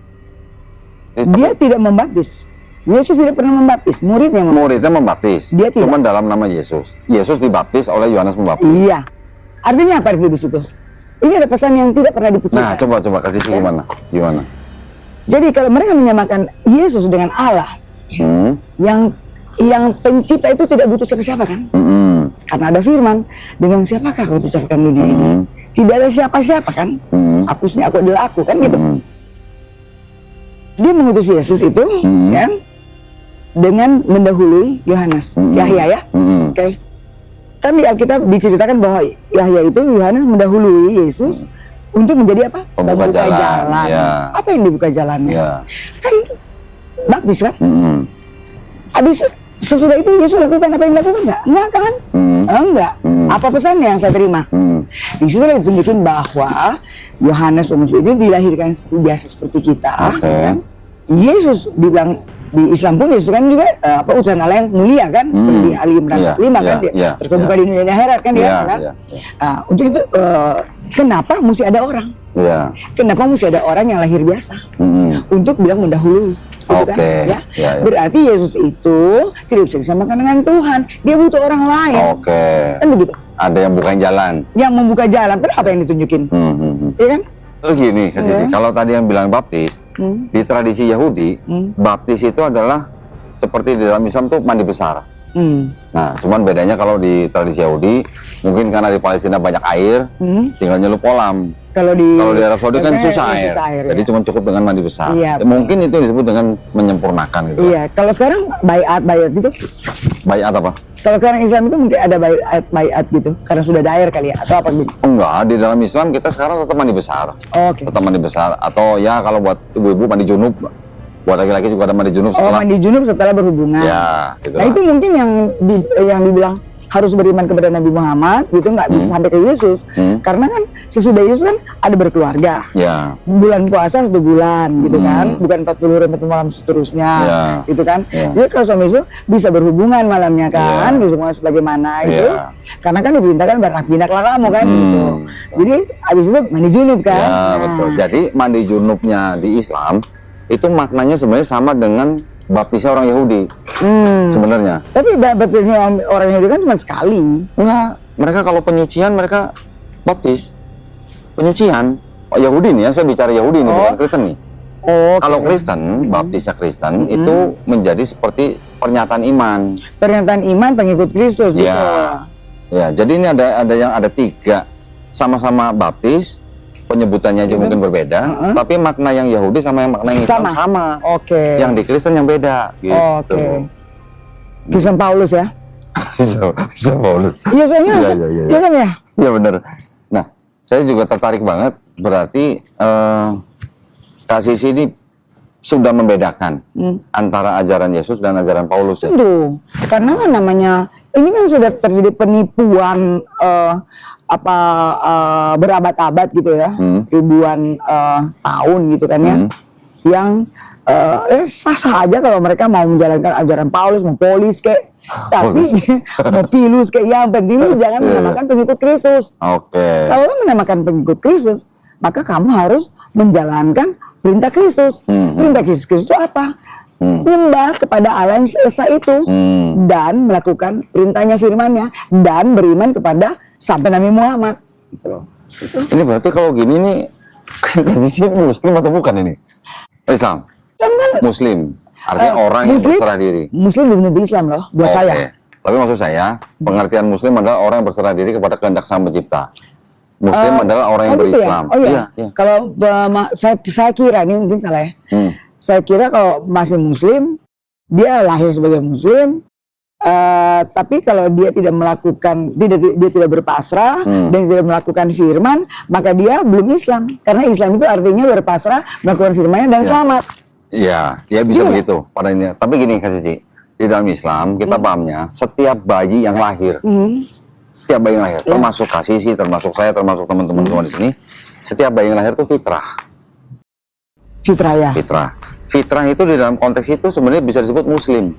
Dia tidak membaptis. Yesus tidak pernah membaptis. Muridnya membaptis. Dia tidak. Cuman dalam nama Yesus. Yesus dibaptis oleh Yohanes Pembaptis. Iya. Artinya apa itu di situ? Ini ada pesan yang tidak pernah dipikirkan. Nah, coba kasih sih gimana? Jadi kalau mereka menyamakan Yesus dengan Allah, yang pencipta itu tidak butuh siapa-siapa kan? Karena ada firman, dengan siapakah kau ciptakan dunia ini? Tidak ada siapa-siapa kan? Aku adalah aku kan gitu. Dia mengutus Yesus itu kan dengan mendahului Yohanes, Yahya ya. Oke. Kan di Alkitab diceritakan bahwa Yahya itu Yohanes mendahului Yesus untuk menjadi apa? Pembuka jalan. Ya. Apa yang dibuka jalannya? Ya. Kan baptis kan? Habis sesudah itu Yesus lakukan apa yang dilakukan nggak? Enggak kan? Enggak. Apa pesannya yang saya terima? Di situ ditunjukin bahwa Yohanes Pembaptis ini dilahirkan biasa seperti kita. Kan? Yesus dibilang di Islam pun Yesus kan juga utusan Allah yang mulia kan, seperti di Ali Imran 5 kan, dia terkemuka di dunia dan akhirat kan dia kan. Untuk itu kenapa mesti ada orang? Kenapa mesti ada orang yang lahir biasa untuk bilang mendahului? Gitu kan? Berarti Yesus itu tidak bisa disamakan dengan Tuhan. Dia butuh orang lain. Kan begitu. Ada yang bukain jalan. Yang membuka jalan. Kenapa yang ditunjukin? Iya kan? Terus gini, kalau tadi yang bilang baptis, di tradisi Yahudi, baptis itu adalah seperti di dalam Islam tuh mandi besar. Nah, cuman bedanya kalau di tradisi Yahudi, mungkin karena di Palestina banyak air, tinggal nyelup kolam. Kalau di Arab Saudi kan susah air, jadi cuma cukup dengan mandi besar. Mungkin itu disebut dengan menyempurnakan gitu. Iya, kalau sekarang bayat gitu. Bayat apa? Kalau sekarang Islam itu mungkin ada bayat gitu, karena sudah ada air kali ya, atau apa gitu? Enggak, di dalam Islam kita sekarang tetap mandi besar. Tetap mandi besar, atau ya kalau buat ibu-ibu mandi junub. Buat laki-laki juga ada mandi junub setelah. Mandi junub setelah berhubungan. Ya, gitu. Nah itu mungkin yang dibilang harus beriman kepada Nabi Muhammad, gitu nggak bisa sampai ke Yesus, karena kan sesudah Yesus kan ada berkeluarga. Bulan puasa 1 bulan, gitu kan, bukan 40 hari 40 malam seterusnya, gitu kan. Jadi kalau suami itu bisa berhubungan malamnya kan, semua sebagaimana itu, karena kan diperintahkan beranak-binaklah kamu kan, gitu. Jadi abis itu mandi junub kan. Betul. Jadi mandi junubnya di Islam itu maknanya sebenarnya sama dengan baptisnya orang Yahudi sebenarnya. Tapi baptisnya orang Yahudi kan cuma sekali. Enggak, mereka kalau penyucian mereka baptis. Penyucian Yahudi nih ya, saya bicara Yahudi nih, bukan Kristen nih. Kalau Kristen, baptisnya Kristen itu menjadi seperti pernyataan iman. Pernyataan iman pengikut Kristus gitu. Ya, jadi ini ada 3 sama-sama baptis. Penyebutannya aja mungkin berbeda, tapi makna yang Yahudi sama yang makna yang Islam sama. Yang di Kristen yang beda, gitu. Kristen Paulus ya? Kristen Paulus. Iya, soalnya. Iya kan ya? Iya benar. Nah, saya juga tertarik banget. Berarti Kak Sisi ini sudah membedakan antara ajaran Yesus dan ajaran Paulus ya? Tentu, karena kan namanya ini kan sudah terjadi penipuan berabad-abad gitu ya, ribuan tahun gitu kan ya, yang sah-sah aja kalau mereka mau menjalankan ajaran Paulus, mau polis kayak, tapi mau pilus kayak, yang penting lu jangan menamakan pengikut Kristus. Kalau lu menamakan pengikut Kristus, maka kamu harus menjalankan perintah Kristus. Perintah Kristus itu apa? Menyembah kepada Allah yang esa itu, dan melakukan perintahnya, firmannya, dan beriman kepada sampai Nabi Muhammad. Ini berarti kalau gini nih, Sisi Muslim atau bukan ini? Islam? Muslim, artinya orang yang berserah diri. Muslim belum tentu Islam loh, buat saya. Tapi maksud saya, pengertian Muslim adalah orang yang berserah diri kepada kehendak Sang Pencipta. Muslim adalah orang yang berislam. Kalau saya kira, ini mungkin salah ya. Saya kira kalau masih Muslim, dia lahir sebagai Muslim, tapi kalau dia tidak melakukan, dia tidak berpasrah dan tidak melakukan firman, maka dia belum Islam. Karena Islam itu artinya berpasrah, melakukan firmannya dan selamat. Iya, ya bisa begitu padanya. Tapi gini Kak Cici, di dalam Islam kita pahamnya setiap bayi yang lahir, setiap bayi yang lahir, termasuk Kak Cici, termasuk saya, termasuk teman-teman semua di sini, setiap bayi yang lahir itu fitrah. Fitrah ya. Fitrah itu di dalam konteks itu sebenarnya bisa disebut Muslim.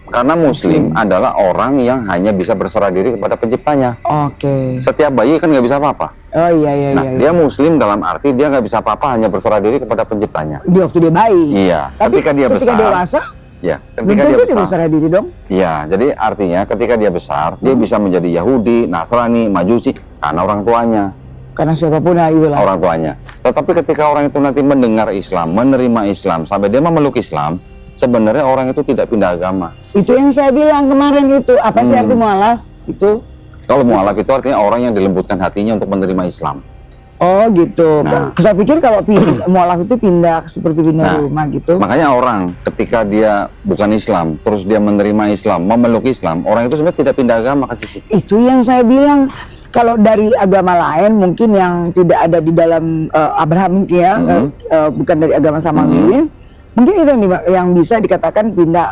Karena Muslim adalah orang yang hanya bisa berserah diri kepada penciptanya. Oke. Setiap bayi kan nggak bisa apa-apa. Oh iya iya Nah, iya. dia Muslim dalam arti dia nggak bisa apa-apa, hanya berserah diri kepada penciptanya. Di waktu dia bayi. Iya. Tapi ketika dia besar, dewasa, ya, belum ketika dia tentu dia besar, berserah diri dong. iya. Jadi artinya ketika dia besar, dia bisa menjadi Yahudi, Nasrani, Majusi karena orang tuanya. Karena siapapun ya itulah. Orang tuanya. Tetapi ketika orang itu nanti mendengar Islam, menerima Islam, sampai dia memeluk Islam, sebenarnya orang itu tidak pindah agama. Itu yang saya bilang kemarin itu. Apa sih arti mualaf? Itu. Kalau mualaf itu artinya orang yang dilembutkan hatinya untuk menerima Islam. Oh gitu. Nah. Saya pikir kalau mualaf itu pindah seperti pindah rumah gitu. Makanya orang ketika dia bukan Islam, terus dia menerima Islam, memeluk Islam, orang itu sebenarnya tidak pindah agama, Kak Sisi. Itu yang saya bilang. Kalau dari agama lain mungkin yang tidak ada di dalam Abraham ya, bukan dari agama Samawi, mungkin itu yang bisa dikatakan pindah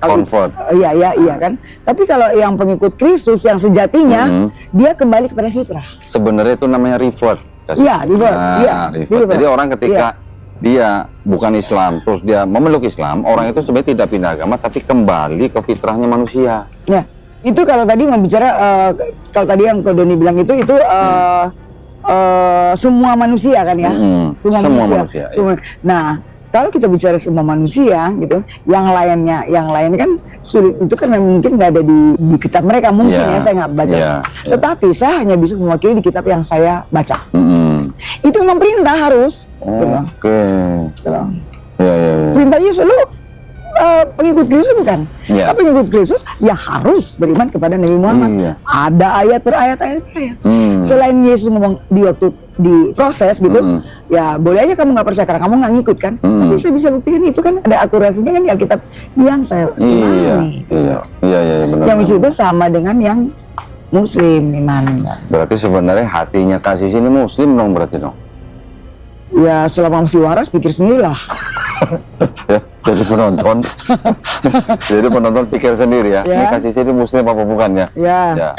Convert. Iya kan. Tapi kalau yang pengikut Kristus yang sejatinya dia kembali kepada fitrah. Sebenarnya itu namanya revert. Iya, revert. Nah, Iya, revert. Jadi orang ketika dia bukan Islam, terus dia memeluk Islam, orang itu sebenarnya tidak pindah agama, tapi kembali ke fitrahnya manusia. Ya, itu kalau tadi membicara, kalau tadi yang Ko Doni bilang itu semua manusia kan ya, semua manusia. Iya. Nah, kalau kita bicara semua manusia gitu, yang lain kan sulit itu karena mungkin nggak ada di kitab mereka mungkin ya saya nggak baca. Tetapi saya hanya bisa mewakili di kitab yang saya baca. Itu memang perintah harus. Oke. Perintah Yesus lu pengikut Kristus bukan? Ya. Tapi pengikut Kristus ya harus beriman kepada Nabi Muhammad. Ada ayat per ayat. Selain Yesus ngomong di waktu diproses gitu, ya boleh aja kamu nggak percaya karena kamu nggak ngikut kan. Tapi saya bisa buktikan itu kan ada akurasinya kan di Alkitab yang saya imani. Iya, benar. Yang itu sama dengan yang Muslim imannya. Berarti sebenarnya hatinya Kak Sisi ini Muslim dong berarti dong? Ya selama masih waras pikir sendirilah. Ya, jadi penonton pikir sendiri ya. Ini Kak Sisi ini Muslim apa bukan ya? Ya.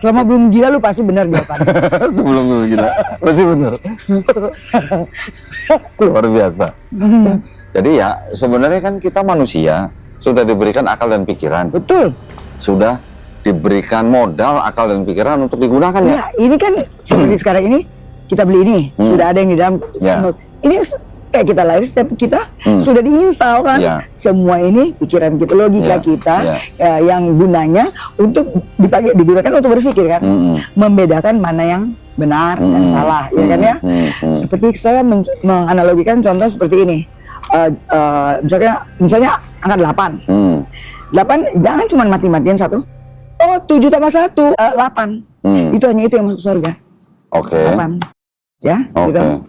Selama belum gila lu pasti benar jawabannya. Sebelum belum gila pasti benar. Luar biasa. Jadi ya sebenarnya kan kita manusia sudah diberikan akal dan pikiran. Betul. Sudah diberikan modal akal dan pikiran untuk digunakan ya. Ya, ini kan seperti sekarang ini kita beli ini sudah ada yang di dalam. Ini kayak kita lahir setiap kita sudah diinstal kan semua ini pikiran kita, logika kita yang gunanya untuk digunakan untuk berpikir kan, membedakan mana yang benar dan salah ya kan ya. Seperti saya menganalogikan contoh seperti ini, misalnya angka 8. 8 jangan cuma mati-matian 1. Oh 7 tambah 1 8. Itu hanya itu yang masuk surga. 8 ya gitu.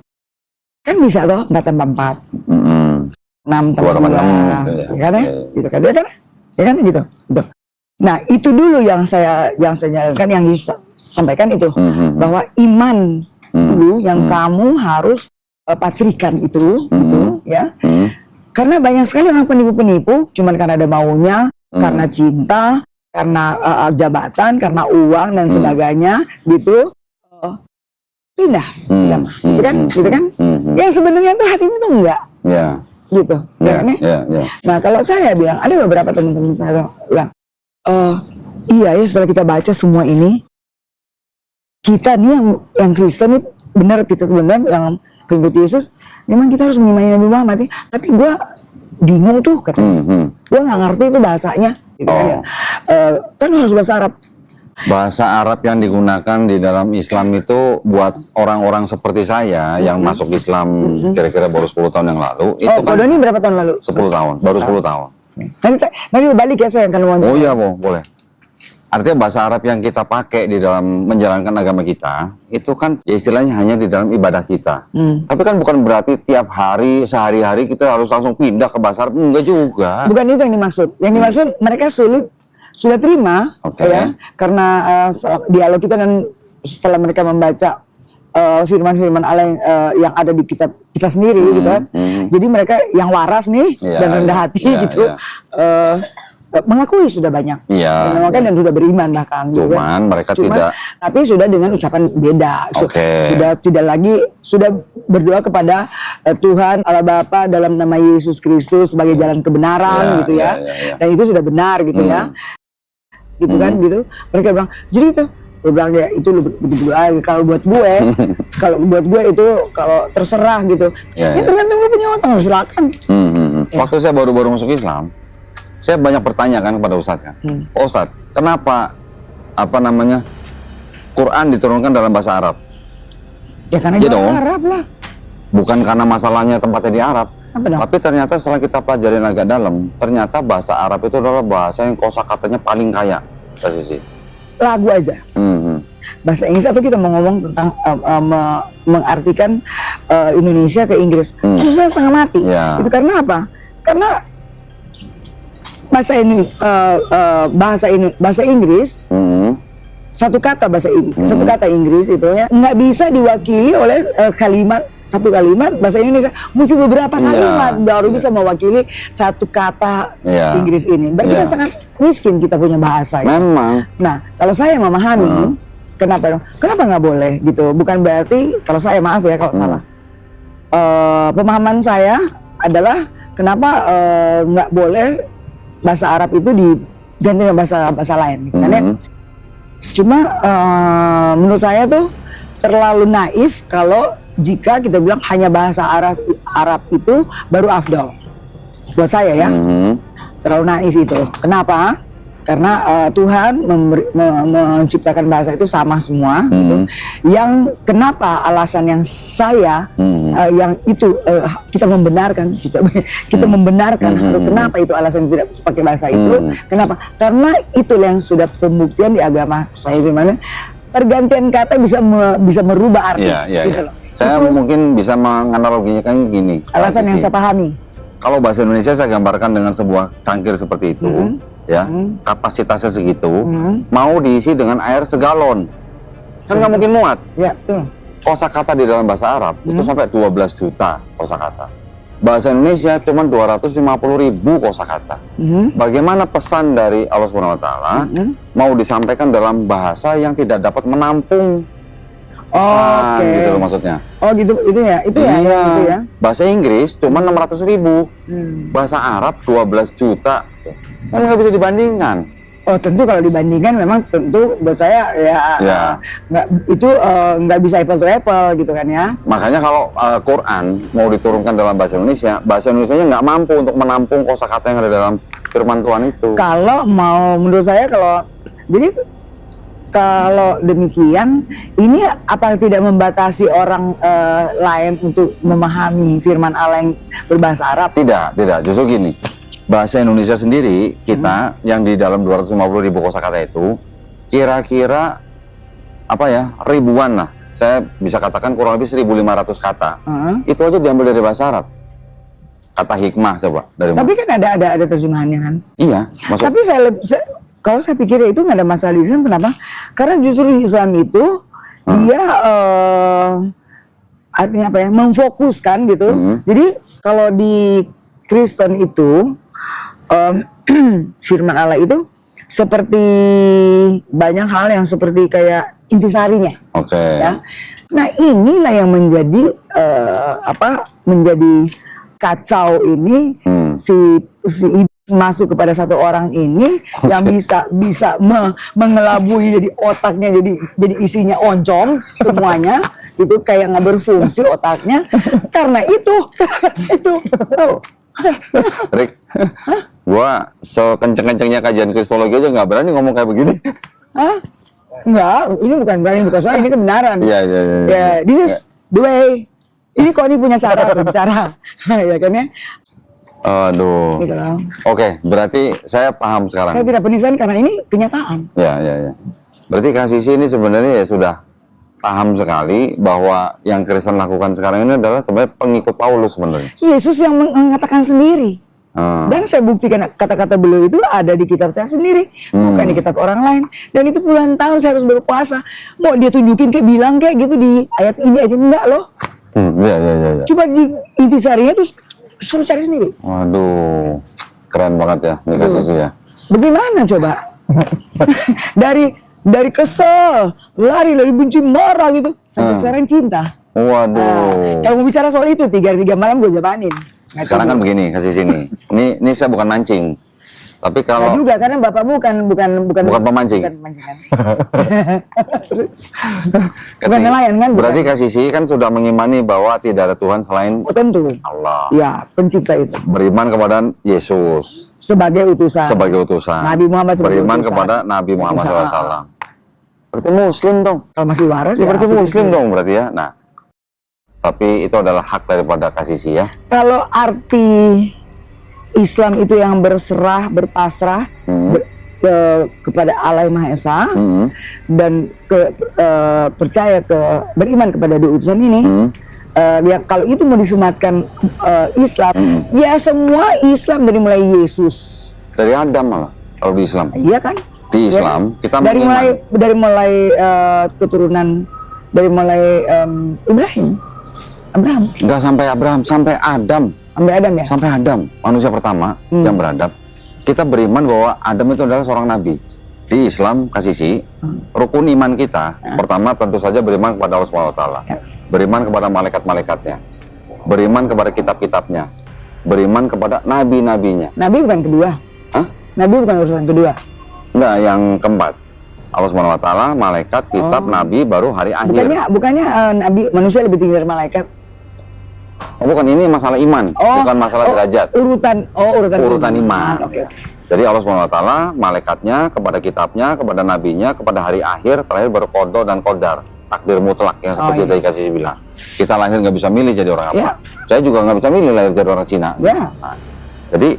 Kan bisa loh 4 tambah 4, 6 tambah 2, ya kan ya? Gitu kan, ya kan gitu. Nah itu dulu yang saya nyatakan, yang disampaikan itu bahwa iman dulu yang kamu harus patrikan itu, ya. Karena banyak sekali orang penipu-penipu, cuman karena ada maunya, karena cinta, karena jabatan, karena uang dan sebagainya, gitu. Pindah, gitu kan? Yang sebenarnya tuh hatinya tuh enggak, gitu, kan? Nah kalau saya bilang, ada beberapa teman-teman saya bilang, iya ya setelah kita baca semua ini, kita nih yang Kristen itu benar, kita sebenarnya yang pengikut Yesus, memang kita harus mengimani Nabi Muhammad, tapi gue bingung tuh, katanya, gue nggak ngerti itu bahasanya, gitu kan harus bahasa Arab. Bahasa Arab yang digunakan di dalam Islam itu buat orang-orang seperti saya yang masuk Islam kira-kira baru 10 tahun yang lalu. Itu kan ini berapa tahun lalu? 10 tahun, baru 10 tahun. Nanti balik ya saya akan wawancara. Oh iya, boleh. Artinya bahasa Arab yang kita pakai di dalam menjalankan agama kita, itu kan ya istilahnya hanya di dalam ibadah kita. Tapi kan bukan berarti tiap hari, sehari-hari kita harus langsung pindah ke bahasa Arab, enggak juga. Bukan itu yang dimaksud. Yang dimaksud mereka sudah terima, ya, karena dialog kita dan setelah mereka membaca firman-firman Allah yang ada di kitab kita sendiri, gitu kan. Jadi mereka yang waras nih dan rendah hati, gitu. mengakui sudah banyak, Iya. mengamalkan dan sudah beriman bahkan. gitu kan. Cuman mereka tidak. Tapi sudah dengan ucapan beda. Oke. Sudah tidak lagi, sudah berdoa kepada Tuhan Allah Bapa dalam nama Yesus Kristus sebagai jalan kebenaran gitu ya. Dan itu sudah benar gitu ya. Gitu kan gitu. Mereka bilang, jadi itu gue bilang ya itu betul-betul aja. Kalau buat gue, itu kalau terserah gitu. Ya tergantung lu punya otak, silakan. Waktu saya baru-baru masuk Islam, saya banyak bertanya kan kepada Ustadz kan. Ustadz, kenapa Quran diturunkan dalam bahasa Arab? Ya karena dia Arab lah. Bukan karena masalahnya tempatnya di Arab. Tapi ternyata setelah kita pelajarin agak dalam, ternyata bahasa Arab itu adalah bahasa yang kosakatanya paling kaya. Sisi lagu aja. Bahasa Inggris atau kita mau ngomong tentang mengartikan Indonesia ke Inggris, susah setengah mati. Itu karena apa? Karena bahasa Inggris satu kata Inggris itu ya nggak bisa diwakili oleh satu kalimat bahasa Indonesia, mesti beberapa kalimat baru bisa mewakili satu kata Inggris ini. Berarti kan sangat miskin kita punya bahasa. Memang. Nah, kalau saya memahami, kenapa nggak boleh gitu? Bukan berarti kalau saya, maaf ya kalau salah. Pemahaman saya adalah kenapa nggak boleh bahasa Arab itu diganti dengan bahasa lain. Gitu. Karena cuma menurut saya tuh terlalu naif kalau jika kita bilang hanya bahasa Arab itu baru afdal. Buat saya ya, terlalu naif itu. Kenapa? Karena Tuhan menciptakan bahasa itu sama semua. Gitu. Yang kenapa alasan yang saya yang itu kita membenarkan, kenapa itu alasan tidak pakai bahasa itu? Kenapa? Karena itu yang sudah pembuktian di agama saya, di mana pergantian kata bisa merubah arti. Gitu loh. Saya mungkin bisa menganalogikan gini. Alasan yang saya pahami. Kalau bahasa Indonesia saya gambarkan dengan sebuah cangkir seperti itu, kapasitasnya segitu, mau diisi dengan air segalon, kan nggak mungkin muat. Ya, betul. Kosakata di dalam bahasa Arab itu sampai 12 juta kosakata. Bahasa Indonesia cuma 250.000 kosakata. Bagaimana pesan dari Allah Subhanahu Wa Taala mau disampaikan dalam bahasa yang tidak dapat menampung? Gitu loh maksudnya. Gitu, itu ya. Bahasa Inggris cuma 600.000, bahasa Arab 12 juta, kan nggak bisa dibandingkan. Tentu kalau dibandingkan memang tentu buat saya nggak bisa apple to apple gitu kan ya. Makanya kalau Quran mau diturunkan dalam bahasa Indonesianya nggak mampu untuk menampung kosakata yang ada dalam firman Tuhan itu. Kalau mau menurut saya kalau demikian, ini apa tidak membatasi orang lain untuk memahami firman Allah yang berbahasa Arab? Tidak. Justru gini, bahasa Indonesia sendiri kita yang di dalam 250.000 kosakata itu kira-kira ribuan lah. Saya bisa katakan kurang lebih 1.500 kata. Itu aja diambil dari bahasa Arab. Kata hikmah coba dari Tapi kan ada terjemahannya kan? Iya. Tapi kalau saya pikir itu nggak ada masalah di Islam, kenapa? Karena justru di Islam itu dia artinya memfokuskan gitu. Jadi kalau di Kristen itu firman Allah itu seperti banyak hal yang seperti kayak intisarinya. Ya. Nah inilah yang menjadi menjadi kacau ini si masuk kepada satu orang ini yang bisa mengelabui jadi otaknya jadi isinya oncom semuanya itu kayak nggak berfungsi otaknya karena itu Rick, gua sekenceng-kencengnya kajian kristologi aja nggak berani ngomong kayak begini. Enggak, ini bukan soal, ini kebenaran. Iya. This is the way. Ini kok ini punya cara berbicara, ya kan ya? Aduh. Gitu. Oke, berarti saya paham sekarang. Saya tidak penisan karena ini kenyataan. Ya. Berarti Kak Sisi ini sebenarnya ya sudah paham sekali bahwa yang Kristen lakukan sekarang ini adalah sebenarnya pengikut Paulus sebenarnya. Yesus yang mengatakan sendiri. Dan saya buktikan kata-kata beliau itu ada di kitab saya sendiri, bukan di kitab orang lain. Dan itu puluhan tahun saya harus berpuasa. Mau dia tunjukin bilang gitu di ayat ini aja enggak loh. Iya. Coba di intisarinya terus suruh cari sendiri. Waduh, keren banget ya, Kak Sisi ya. Bagaimana coba? dari kesel, lari dari benci, marah gitu, sampai sekarang cinta. Waduh. Kalau mau bicara soal itu 3 malam gue jabanin. Sekarang kan begini, kasih sini. Ini saya bukan mancing. Tapi kalau juga karena bapakmu bukan pemancing. Bukan pemancing kan. Bukan nelayan kan? Berarti Kak Sisi kan sudah mengimani bahwa tidak ada Tuhan selain tentu Allah. Ya, pencipta itu. Beriman kepada Yesus sebagai utusan. Nabi Muhammad sebagai beriman utusan. kepada Nabi Muhammad SAW. Berarti Muslim dong. Kalau masih waras ya berarti Muslim dong berarti ya. Nah, tapi itu adalah hak daripada Kak Sisi ya. Kalau arti Islam itu yang berserah, berpasrah kepada Allah yang Maha Esa dan percaya beriman kepada dua utusan ini. Ya kalau itu mau disematkan Islam, ya semua Islam dari mulai Yesus. Dari Adam malah kalau di Islam. Iya kan? Di Islam kita dari mulai keturunan dari mulai Abraham. Enggak sampai Abraham, sampai Adam. Sampai Adam ya? Sampai Adam, manusia pertama yang beradab. Kita beriman bahwa Adam itu adalah seorang nabi. Di Islam, Kak Sisi, rukun iman kita, pertama tentu saja beriman kepada Allah SWT. Beriman kepada malaikat-malaikatnya. Beriman kepada kitab-kitabnya. Beriman kepada nabi-nabinya. Nabi bukan kedua? Hah? Nabi bukan urusan kedua? Enggak, yang keempat. Allah SWT, malaikat, kitab, nabi, baru hari akhir. Bukannya nabi manusia lebih tinggi dari malaikat? Oh, bukan, ini masalah iman, bukan masalah derajat. Urutan iman. Okay. Jadi Allah SWT, malaikatnya, kepada kitabnya, kepada nabinya, kepada hari akhir, terakhir baru qada dan qadar, takdir mutlak yang seperti tadi Kak Sisi bilang. Kita lahir nggak bisa milih jadi orang apa. Saya juga nggak bisa milih lahir jadi orang Cina. Nah, jadi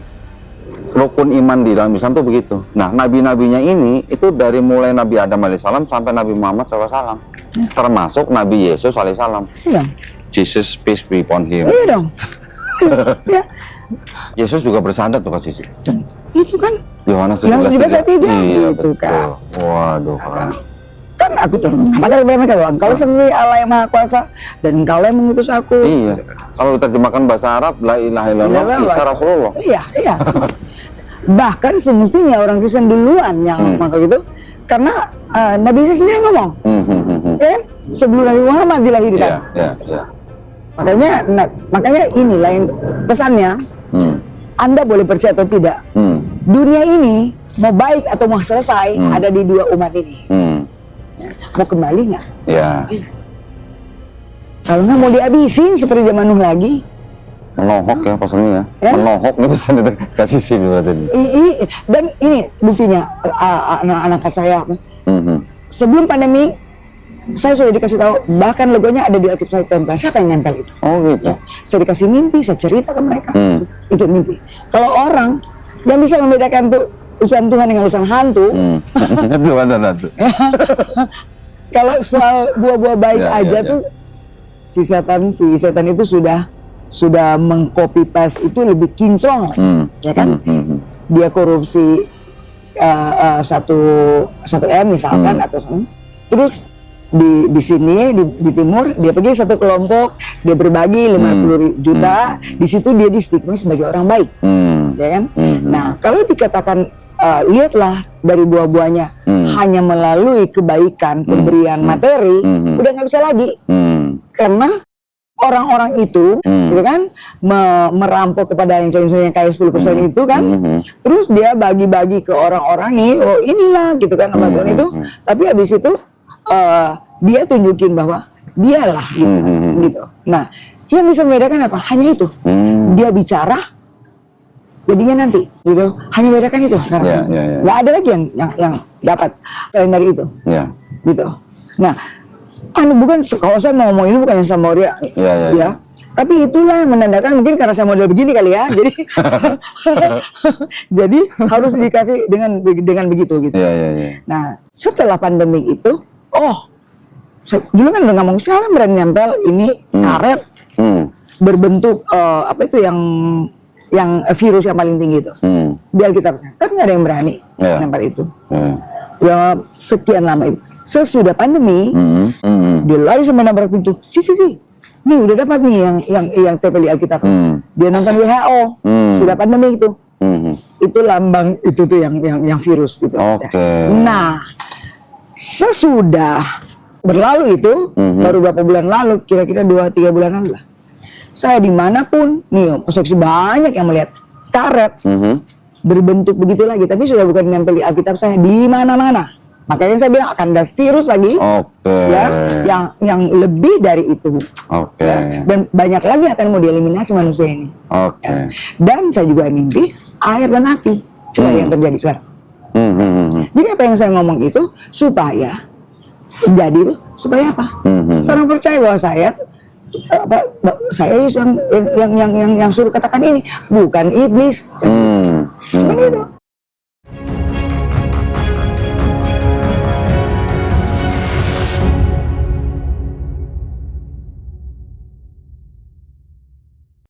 rukun iman di dalam Islam itu begitu. Nah, nabi-nabinya ini itu dari mulai Nabi Adam alaihissalam sampai Nabi Muhammad SAW, termasuk Nabi Yesus alaihissalam. Jesus peace be upon him. Iya dong. Ya. Yesus juga bersandar tuh Kak Sisi. Itu kan Yohanes 17:3. Iya, gitu kan. Waduh. Kan aku tuh maka mereka doang. Kalau sendiri Allah yang Maha Kuasa dan Engkau yang mengutus aku. Iya. Kalau diterjemahkan bahasa Arab, la ilaha illallah, Isa Rasulullah. Iya. Bahkan semestinya orang Kristen duluan yang maka gitu, karena Nabi Isa sendiri ngomong, ya, sebelum Nabi Muhammad dilahirkan. Iya. Makanya ini lain pesannya. Anda boleh percaya atau tidak. Dunia ini mau baik atau mau selesai ada di dua umat ini. Mau kembali nggak? Ya. Kalau nggak mau dihabisin seperti zaman Nuh lagi. Menohok ya pesannya ya. Menohok nih pesan itu kasih sini berarti. Dan ini buktinya anak-anak saya. Sebelum pandemi saya sudah dikasih tahu, bahkan logonya ada di Alkitab saya tempel. Siapa yang nempel itu? Oh gitu. Ya, saya dikasih mimpi, saya cerita ke mereka. Itu mimpi. Kalau orang yang bisa membedakan tuh urusan Tuhan dengan urusan hantu, Tuhan dan hantu. kalau soal buah-buah baik aja tuh si setan itu sudah mengcopy paste itu lebih kinclong, ya kan? Dia korupsi 1 M misalkan atau terus di sini di timur dia pergi satu kelompok, dia berbagi 50 juta, di situ dia distigma sebagai orang baik, ya kan? Nah kalau dikatakan lihatlah dari buah-buahnya hanya melalui kebaikan pemberian materi, udah nggak bisa lagi, karena orang-orang itu, gitu kan, merampok kepada yang misalnya kayak 10% itu kan, terus dia bagi-bagi ke orang-orang nih, oh inilah gitu kan, itu, tapi habis itu dia tunjukin bahwa dialah gitu. Nah, yang bisa membedakan apa? Hanya itu. Dia bicara, jadinya nanti, gitu. Hanya membedakan itu sekarang. Nggak ada lagi yang dapat selain dari itu. Gitu. Nah, bukan kalau saya mau ngomong ini bukan yang sama dia, ya. Tapi itulah yang menandakan mungkin karena saya model begini kali ya, jadi harus dikasih dengan begitu gitu. Nah, setelah pandemi itu, dulu kan udah ngomong sekarang berani nempel ini karet berbentuk apa itu yang virus yang paling tinggi itu. Biar kita kan nggak ada yang berani nempel itu. Ya sekian lama itu. Sesudah pandemi, dia lari sampai nabrak pintu. Nih udah dapat nih yang TPL Alkitab. Dia nonton WHO. Sudah pandemi itu. Itu lambang itu tuh yang virus gitu. Oke. Nah, sesudah berlalu itu, baru beberapa bulan lalu, kira-kira 2-3 bulan lalu lah. Saya dimanapun, nih, seksi banyak yang melihat karet berbentuk begitu lagi, tapi sudah bukan nempel di Alkitab saya di mana-mana. Makanya saya bilang akan ada virus lagi, ya, yang lebih dari itu. Ya, dan banyak lagi akan mau dieliminasi manusia ini. Ya. Dan saya juga mimpi air dan api, yang terjadi sekarang. Jadi apa yang saya ngomong itu supaya jadi itu supaya apa? Orang percaya bahwa saya yang suruh katakan ini bukan iblis. Seperti itu.